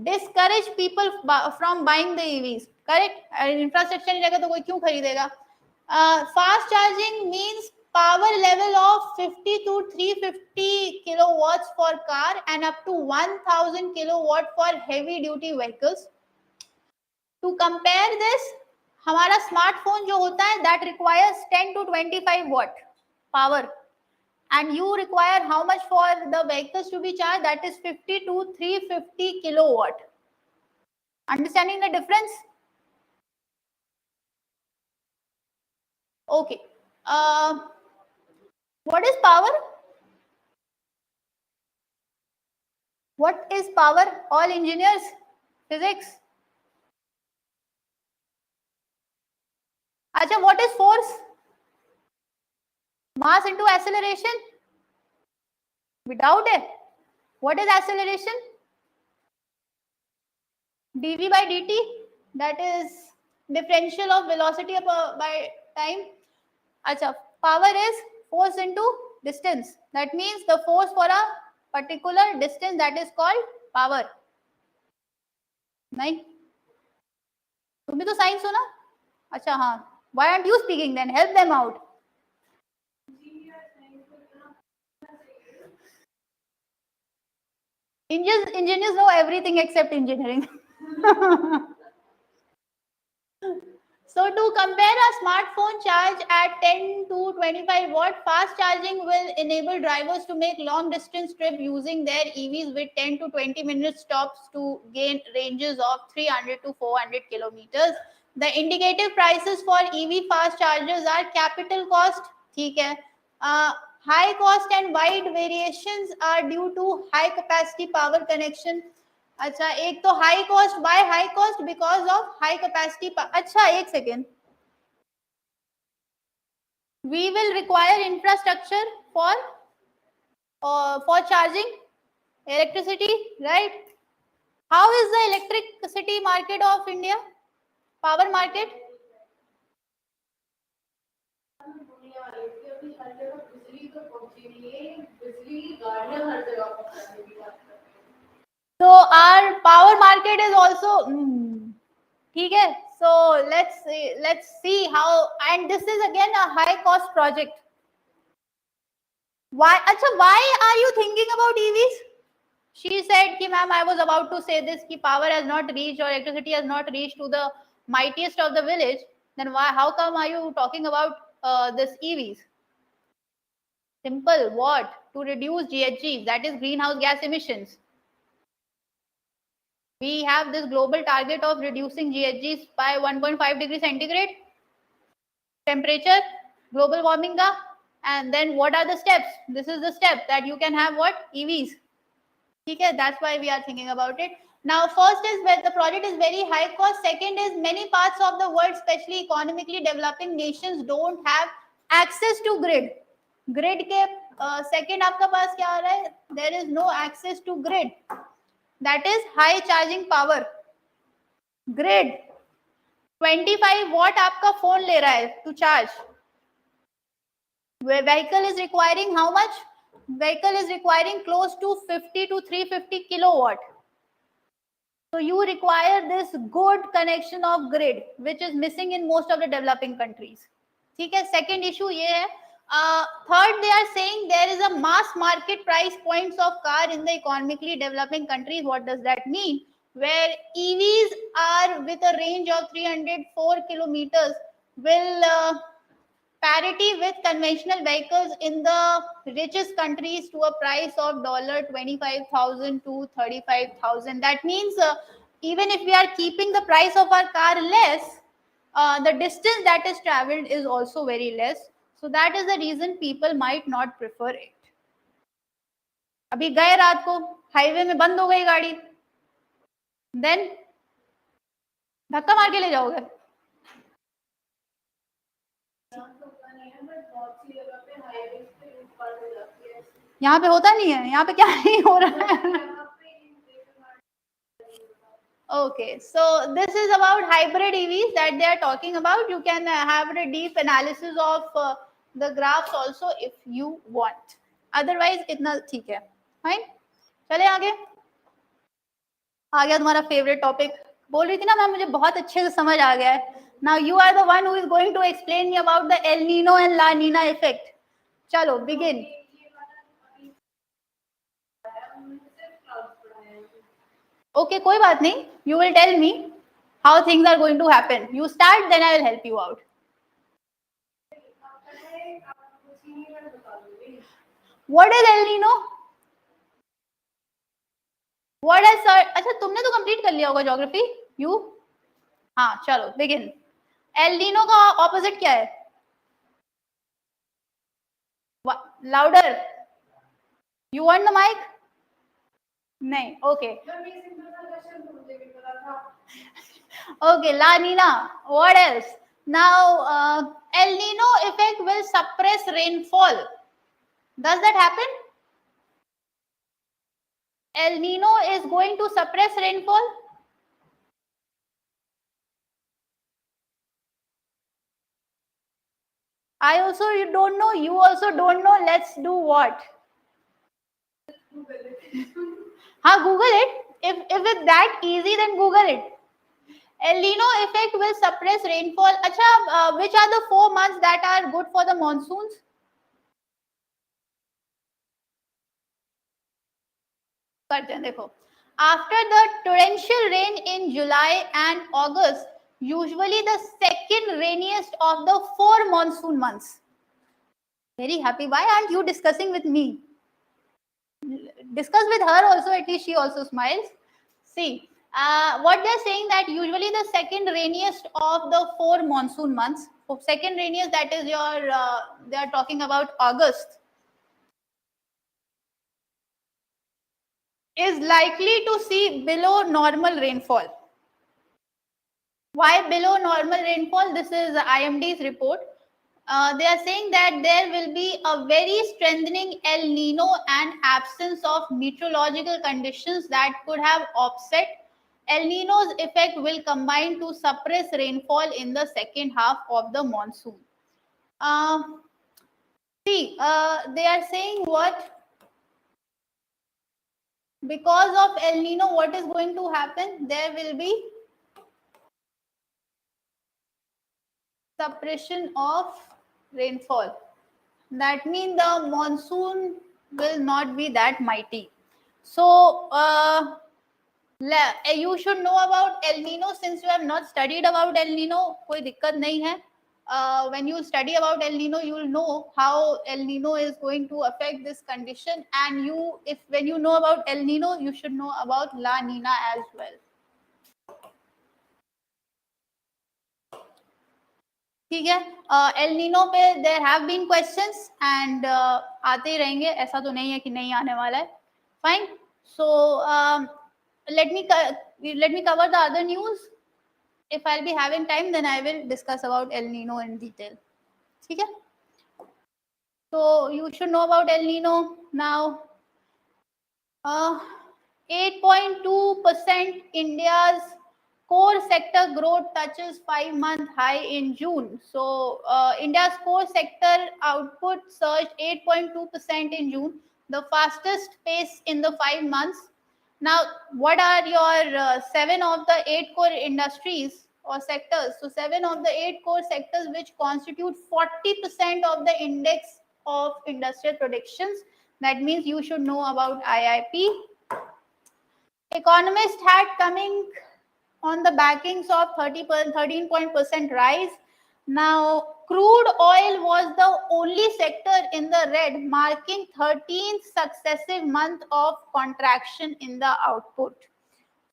discourage people from buying the EVs. Correct? Infrastructure नहीं रहेगा तो कोई क्यों खरीदेगा? Fast charging means power level of 50 to 350 kilowatts for car and up to 1000 kilowatt for heavy duty vehicles. To compare this, हमारा smartphone जो होता है that requires 10 to 25 watt power. And you require how much for the vehicles to be charged? That is 50 to 350 kilowatt. Understanding the difference? Okay. What is power? What is power? All engineers, physics. Acha, what is force? Mass into acceleration. Without it. What is acceleration? dv by dt. That is differential of velocity by time. Acha, power is force into distance. That means the force for a particular distance, that is called power. नहीं तुम्हें तो science हो ना. अच्छा हाँ. Why aren't you speaking then? Help them out. Engineers know everything except engineering. So to compare a smartphone charge at 10 to 25 watt, fast charging will enable drivers to make long distance trip using their EVs with 10 to 20 minute stops to gain ranges of 300 to 400 kilometers. The indicative prices for EV fast chargers are capital cost, ठीक है, high cost and wide variations are due to high capacity power connection. अच्छा, एक तो high cost. By high cost because of high capacity. अच्छा एक second. We will require infrastructure for charging electricity, right? How is the electricity market of India? Power market. So our power market is also ठीक है. So let's see how, and this is again a high cost project. Why? Acha, why are you thinking about EVs? She said ki ma'am, I was about to say this ki power has not reached or electricity has not reached to the mightiest of the village. Then why? How come are you talking about this EVs? Simple. What? To reduce GHGs, that is greenhouse gas emissions. We have this global target of reducing GHGs by 1.5 degrees centigrade temperature, global warming का. And then what are the steps? This is the step that you can have what? EVs. Okay, that's why we are thinking about it. Now, first is where the project is very high cost. Second is many parts of the world, especially economically developing nations, don't have access to grid. Grid के second आपका पास क्या आ रहा है? There is no access to grid. That is high charging power. Grid 25 watt आपका phone ले रहा है to charge. Vehicle is requiring how much? Vehicle is requiring close to 50 to 350 kilowatt. So you require this good connection of grid, which is missing in most of the developing countries. ठीक है, second issue ये है. Third, they are saying there is a mass market price points of car in the economically developing countries. What does that mean? Where EVs are with a range of 304 kilometers will parity with conventional vehicles in the richest countries to a price of $25,000 to 35,000. That means even if we are keeping the price of our car less, the distance that is traveled is also very less. So that is the reason people might not prefer it. अभी गए रात को highway में बंद हो गई गाड़ी, then धक्का मार के ले जाओगे. यहाँ पे होता नहीं है, यहाँ पे क्या नहीं हो रहा है. Okay, so this is about hybrid EVs that they are talking about. You can have a deep analysis of the graphs also if you want. Otherwise, इतना ठीक है. Fine? चले आगे. आ गया तुम्हारा favorite topic. बोल रही थी ना मैं, मुझे बहुत अच्छे से समझ आ गया है. Now you are the one who is going to explain me about the El Nino and La Nina effect. चलो begin. Okay, कोई बात नहीं. You will tell me how things are going to happen. You start, then I will help you out. What is El Nino? What is sir? अच्छा तुमने तो complete कर लिया होगा ज्योग्राफी. You? हाँ चलो begin. El Nino का opposite क्या है? Louder. You want the mic? नहीं. Okay. Okay, La Nina. What else? Now, El Nino effect will suppress rainfall. Does that happen? El Nino is going to suppress rainfall. I also don't know. You also don't know. Let's do what? हाँ, Google it. If it's that easy, then Google it. El Nino effect will suppress rainfall. अच्छा, which are the 4 months that are good for the monsoons? करते हैं देखो. After the torrential rain in July and August, usually the second rainiest of the 4 monsoon months. Very happy. Why aren't you discussing with me? Discuss with her also, at least she also smiles. See, what they're saying that usually the second rainiest of the 4 monsoon months, second rainiest, that is your, they are talking about August, is likely to see below normal rainfall. Why below normal rainfall? This is IMD's report. They are saying that there will be a very strengthening El Nino and absence of meteorological conditions that could have offset. El Nino's effect will combine to suppress rainfall in the second half of the monsoon. See, they are saying what? Because of El Nino, what is going to happen? There will be suppression of rainfall. That means the monsoon will not be that mighty. So, you should know about El Nino. Since you have not studied about El Nino, कोई दिक्कत नहीं है. When you study about El Nino, you will know how El Nino is going to affect this condition. And when you know about El Nino, you should know about La Nina as well. ठीक है. El Nino पे there have been questions and आते ही रहेंगे, ऐसा तो नहीं है कि नहीं आने वाला है. Fine. So let me cover the other news. If I'll be having time, then I will discuss about El Nino in detail. ठीक है. So you should know about El Nino now. 8.2% India's core sector growth touches 5-month high in June. So India's core sector output surged 8.2% in June, the fastest pace in the 5 months. Now, what are your 7 of the 8 core industries or sectors? So 7 of the 8 core sectors which constitute 40% of the index of industrial productions. That means you should know about IIP. Economists had coming on the backings of 13% rise. Now, crude oil was the only sector in the red, marking 13th successive month of contraction in the output.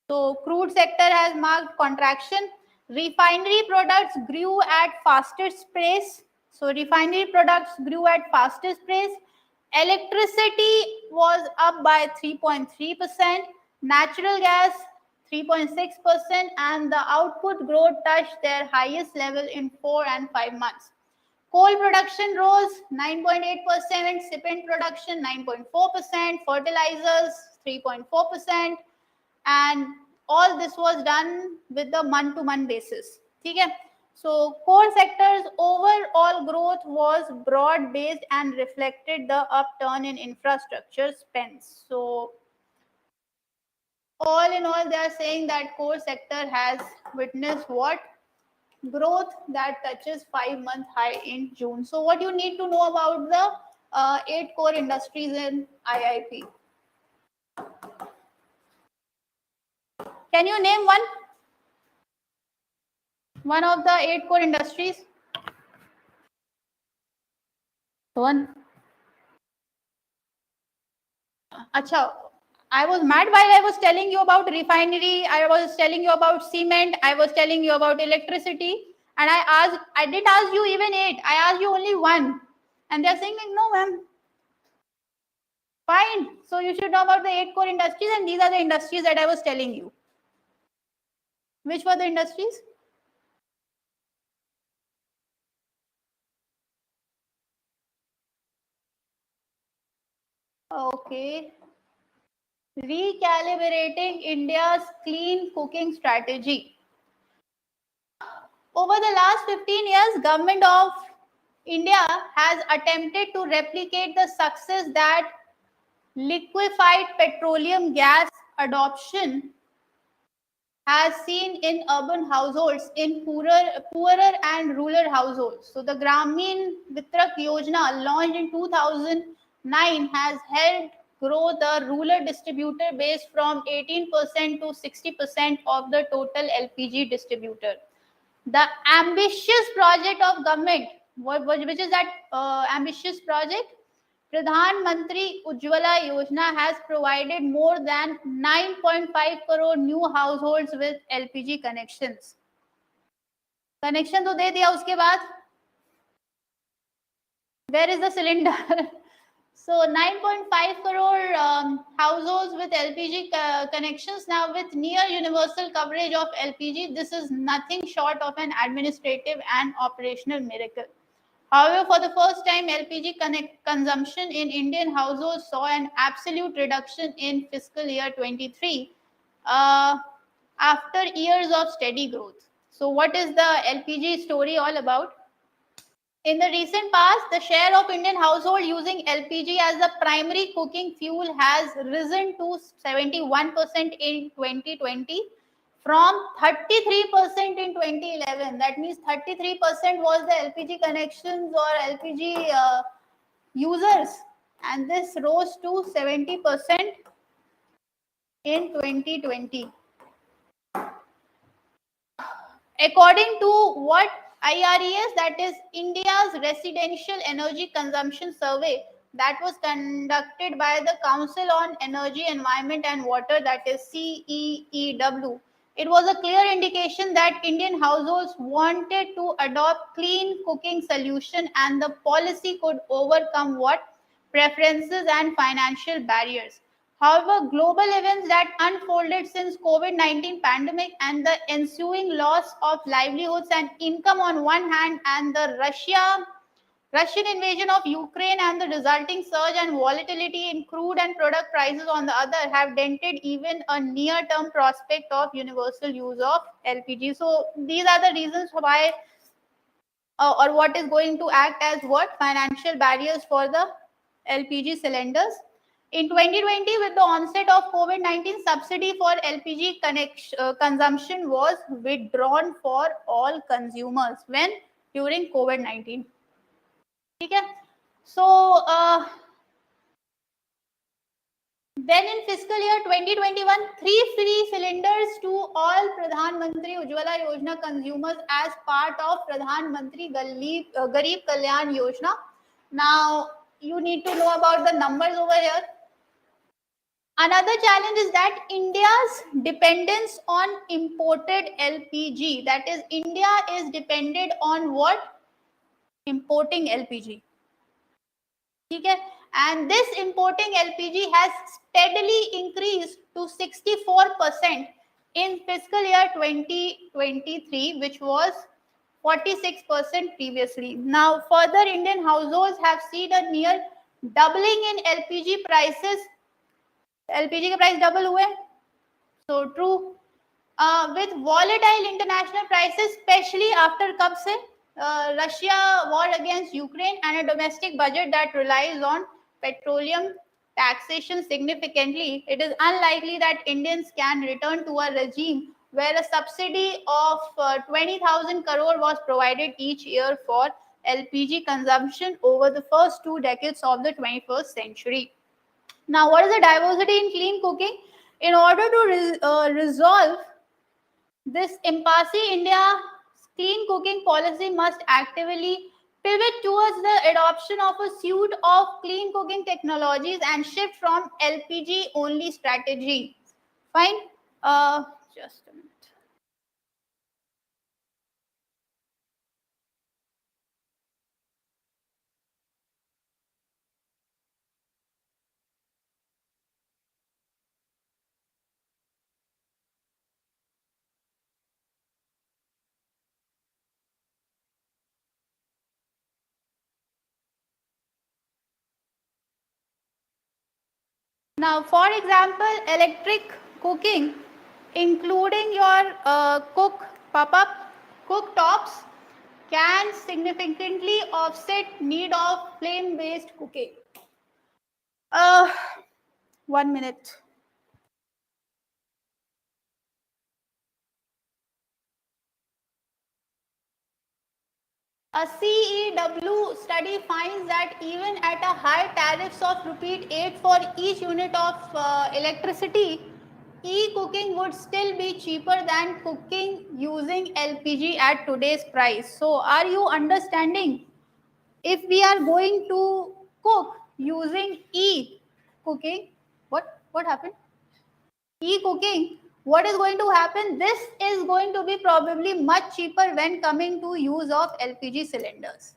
So, crude sector has marked contraction. Refinery products grew at fastest pace. So, refinery products grew at fastest pace. Electricity was up by 3.3%. Natural gas 3.6%, and the output growth touched their highest level in 4 and 5 months. Coal production rose 9.8%, cement production 9.4%, fertilizers 3.4%, and all this was done with the month-to-month basis. Okay? So core sectors overall growth was broad-based and reflected the upturn in infrastructure spends. So all in all, they are saying that core sector has witnessed what? Growth that touches 5-month high in June. So what you need to know about the 8 core industries in IIP? Can you name one of the 8 core industries? One. Acha, I was mad while I was telling you about refinery, I was telling you about cement, I was telling you about electricity, and I didn't ask you even 8, I asked you only 1. And they're saying like, no ma'am. Fine. So you should know about the 8 core industries, and these are the industries that I was telling you. Which were the industries? Okay. Recalibrating India's clean cooking strategy. Over the last 15 years, Government of India has attempted to replicate the success that liquefied petroleum gas adoption has seen in urban households, in poorer and rural households. So the Gramin Vitrak Yojna, launched in 2009, has helped grow the rural distributor base from 18% to 60% of the total LPG distributor. The ambitious project of government, which is that ambitious project? Pradhan Mantri Ujjwala Yojna has provided more than 9.5 crore new households with LPG connections. Connection तो दे दिया, उसके बाद where is the cylinder? So 9.5 crore households with LPG connections now, with near universal coverage of LPG. This is nothing short of an administrative and operational miracle. However, for the first time, LPG consumption in Indian households saw an absolute reduction in fiscal year 23 after years of steady growth. So what is the LPG story all about? In the recent past, the share of Indian household using LPG as the primary cooking fuel has risen to 71% in 2020 from 33% in 2011. That means 33% was the LPG connections or LPG users, and this rose to 70% in 2020. According to what IRES, that is India's Residential Energy Consumption Survey, that was conducted by the Council on Energy, Environment and Water, that is CEEW, It was a clear indication that Indian households wanted to adopt clean cooking solution, and the policy could overcome what preferences and financial barriers. However, global events that unfolded since COVID-19 pandemic and the ensuing loss of livelihoods and income on one hand, and the Russian invasion of Ukraine and the resulting surge and volatility in crude and product prices on the other have dented even a near-term prospect of universal use of LPG. So these are the reasons why or what is going to act as what financial barriers for the LPG cylinders. In 2020, with the onset of COVID-19, subsidy for LPG consumption was withdrawn for all consumers when during COVID-19. Okay. So then in fiscal year 2021, 3 free cylinders to all Pradhan Mantri Ujjwala Yojna consumers as part of Pradhan Mantri Garib Kalyan Yojna. Now you need to know about the numbers over here. Another challenge is that India's dependence on imported LPG. That is, India is dependent on what? Importing LPG. Okay? And this importing LPG has steadily increased to 64% in fiscal year 2023, which was 46% previously. Now, further, Indian households have seen a near doubling in LPG prices. LPG के price double हुए, so true. With volatile international prices, especially after कब से Russia war against Ukraine and a domestic budget that relies on petroleum taxation significantly, it is unlikely that Indians can return to a regime where a subsidy of 20,000 crore was provided each year for LPG consumption over the first 2 decades of the 21st century. Now, what is the diversity in clean cooking? In order to resolve this impasse, India's clean cooking policy must actively pivot towards the adoption of a suite of clean cooking technologies and shift from LPG only strategy. Fine. Just a minute. Now, for example, electric cooking, including your cooktops, can significantly offset need of flame-based cooking. 1 minute. A CEW study finds that even at a high tariffs of ₹8 for each unit of electricity, e-cooking would still be cheaper than cooking using LPG at today's price. So, are you understanding? If we are going to cook using e-cooking, what happened? E-cooking, what is going to happen? This is going to be probably much cheaper when coming to use of LPG cylinders.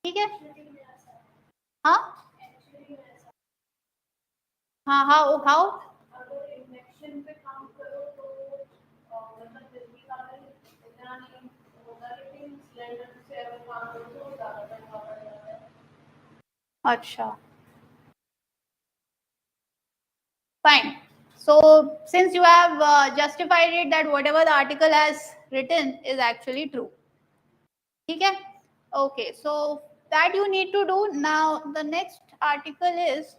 ठीक है? हाँ? हाँ, how? अच्छा. Fine. So, since you have justified it that whatever the article has written is actually true. Okay? Okay, so that you need to do. Now, the next article is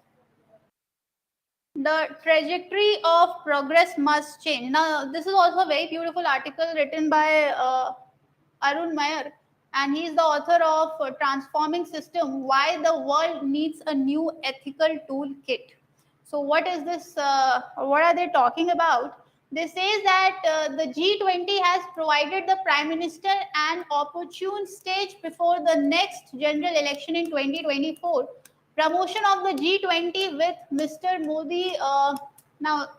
the trajectory of progress must change. Now, this is also a very beautiful article written by Arun Mayer, and he is the author of Transforming System, Why the World Needs a New Ethical Toolkit. So what is this? What are they talking about? They say that the G20 has provided the Prime Minister an opportune stage before the next general election in 2024. Promotion of the G20 with Mr. Modi. Now,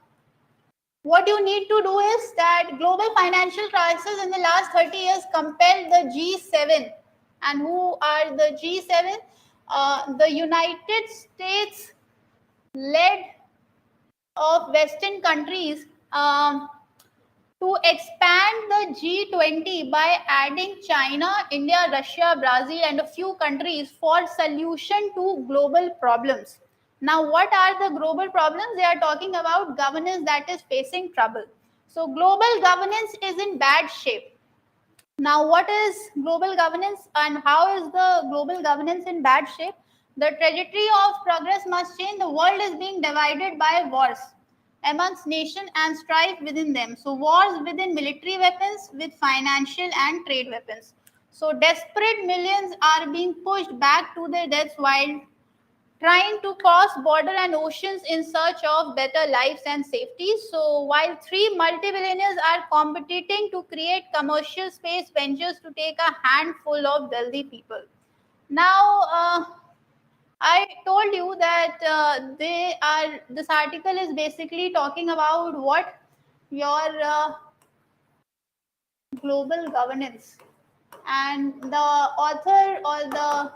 what you need to do is that global financial crisis in the last 30 years compelled the G7. And who are the G7? The United States led of Western countries to expand the G20 by adding China, India, Russia, Brazil, and a few countries for solution to global problems. Now, what are the global problems? They are talking about governance that is facing trouble. So, global governance is in bad shape. Now, what is global governance and how is the global governance in bad shape? The trajectory of progress must change. The world is being divided by wars amongst nations and strife within them. So, wars within military weapons with financial and trade weapons. So, desperate millions are being pushed back to their deaths while trying to cross border and oceans in search of better lives and safety. So while three multi-billionaires are competing to create commercial space ventures to take a handful of wealthy people. Now, I told you that this article is basically talking about what your global governance, and the author or the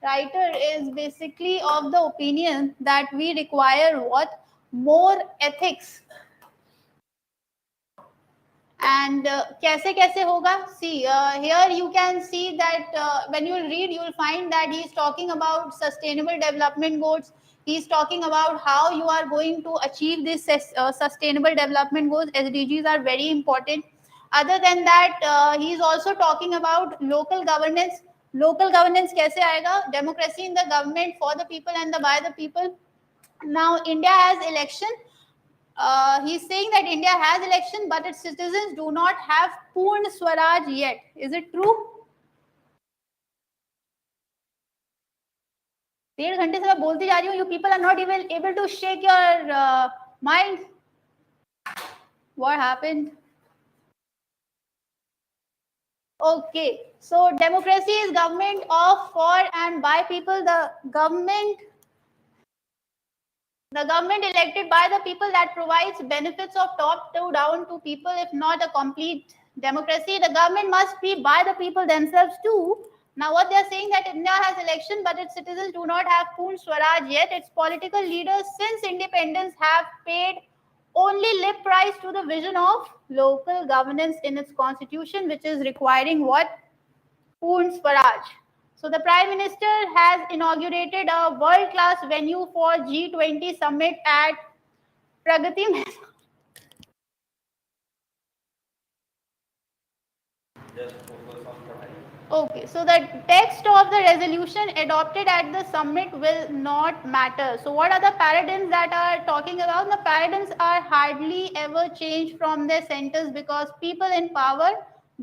writer is basically of the opinion that we require what more ethics. And kaise kaise hoga? See, here you can see that when you read, you will find that he is talking about sustainable development goals. He is talking about how you are going to achieve this sustainable development goals. SDGs are very important. Other than that, he is also talking about local governance. Local governance kaise aayega? Democracy in the government, for the people and by the people. Now, India has election. He's saying that India has election, but its citizens do not have Purn Swaraj yet. Is it true? 1.5 घंटे से मैं बोलती जा रही हूँ. You people are not even able to shake your mind. What happened? Okay, so democracy is government of, for, and by people. The government elected by the people that provides benefits of top to down to people. If not a complete democracy, the government must be by the people themselves too. Now, what they are saying that India has election, but its citizens do not have Purn Swaraj yet. Its political leaders, since independence, have paid only lip price to the vision of local governance in its constitution, which is requiring what? Purn Swaraj. So the Prime Minister has inaugurated a world-class venue for G20 summit at Pragati. Okay, so the text of the resolution adopted at the summit will not matter. So what are the paradigms that are talking about? The paradigms are hardly ever changed from their centers because people in power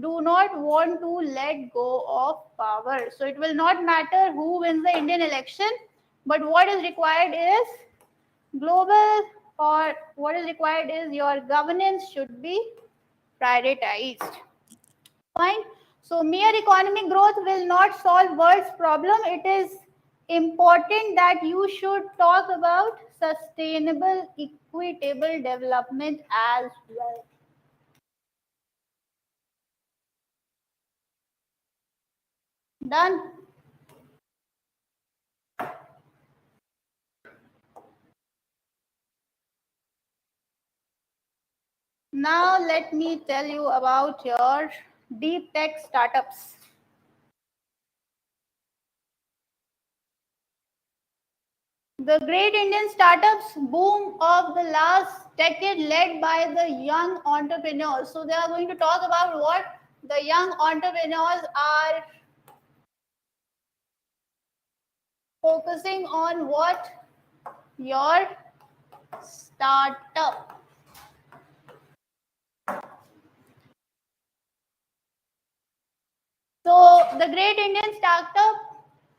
do not want to let go of power. So it will not matter who wins the Indian election, but what is required is global, or what is required is your governance should be prioritized. Fine. So mere economic growth will not solve world's problem. It is important that you should talk about sustainable, equitable development as well. Done. Now let me tell you about your deep tech startups. The great Indian startups boom of the last decade led by the young entrepreneurs. So they are going to talk about what the young entrepreneurs are focusing on, what your startup. So the great Indian startup,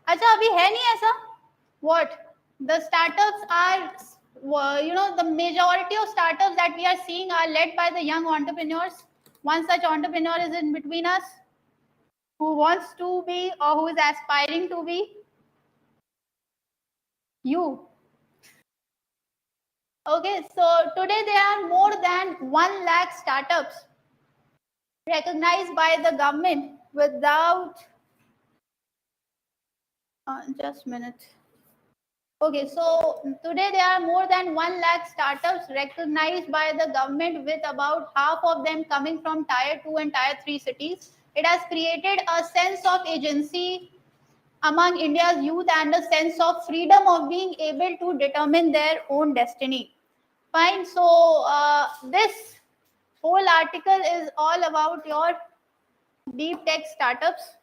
अच्छा अभी है नहीं ऐसा? What? The startups are, the majority of startups that we are seeing are led by the young entrepreneurs. One such entrepreneur is in between us who wants to be or who is aspiring to be. You. Okay, so today there are more than 1 lakh startups recognized by the government without just a minute. Okay, so today there are more than 1 lakh startups recognized by the government, with about half of them coming from tier 2 and tier 3 cities. It has created a sense of agency among India's youth and a sense of freedom of being able to determine their own destiny. Fine, so this whole article is all about your deep tech startups.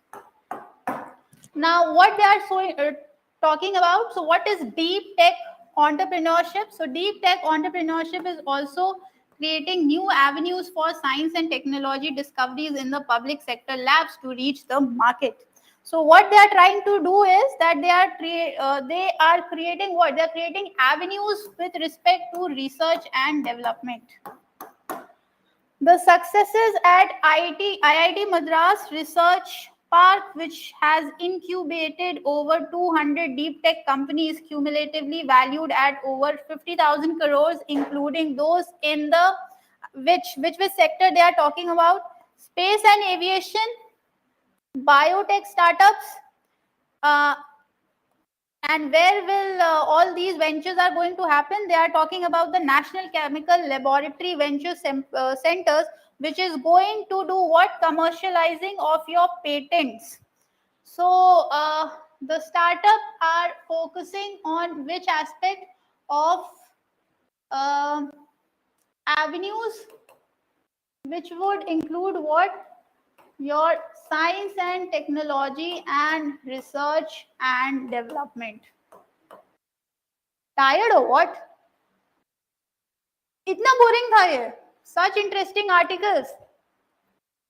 Now, what they are talking about, so what is deep tech entrepreneurship? So, deep tech entrepreneurship is also creating new avenues for science and technology discoveries in the public sector labs to reach the market. So, what they are trying to do is that they are creating what? They are creating avenues with respect to research and development. The successes at IIT Madras Research Park, which has incubated over 200 deep tech companies, cumulatively valued at over 50,000 crores, including those in the which sector they are talking about: space and aviation, biotech startups. Uh, and where will all these ventures are going to happen? They are talking about the National Chemical Laboratory Venture Centers, which is going to do what? Commercializing of your patents. So the startup are focusing on which aspect of uh, avenues, which would include what? Your science and technology and research and development. Tired or what? इतना boring था ये. Such interesting articles.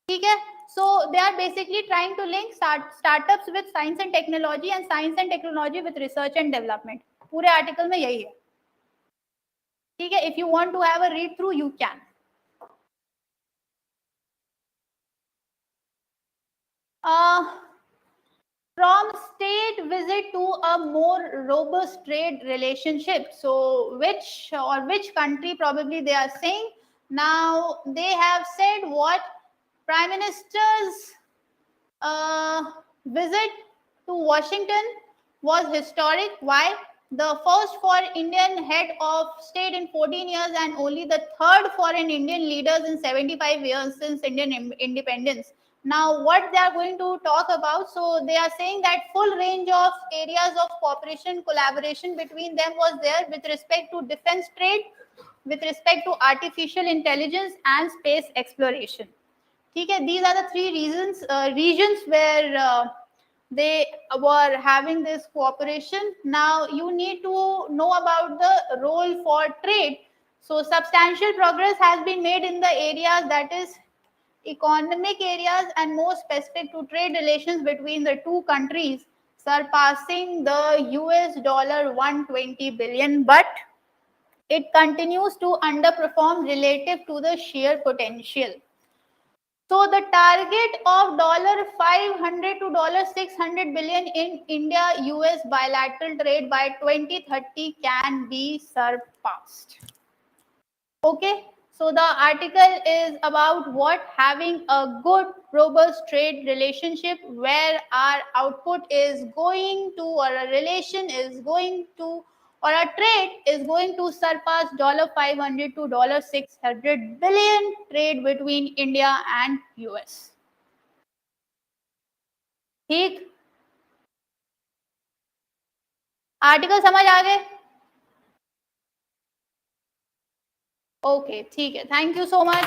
ठीक है. So they are basically trying to link startups with science and technology and science and technology with research and development. पूरे article में यही है. ठीक है. If you want to have a read through, you can. From state visit to a more robust trade relationship. So which country probably they are saying? Now they have said what? Prime Minister's visit to Washington was historic. Why? The first for Indian head of state in 14 years and only the third foreign Indian leaders in 75 years since Indian independence. Now, what they are going to talk about, so they are saying that full range of areas of cooperation, collaboration between them was there with respect to defense trade, with respect to artificial intelligence and space exploration. Okay, these are the three regions where they were having this cooperation. Now you need to know about the role for trade. So substantial progress has been made in the areas, that is economic areas, and more specific to trade relations between the two countries, surpassing the US dollar 120 billion, but it continues to underperform relative to the sheer potential. So the target of $500 to $600 billion in India-US bilateral trade by 2030 can be surpassed. Okay, so the article is about what? Having a good, robust trade relationship where our output is going to, or a relation is going to, or a trade is going to surpass $500 to $600 billion trade between India and US. ठीक, article समझ आ गए? Okay, ठीक है, thank you so much.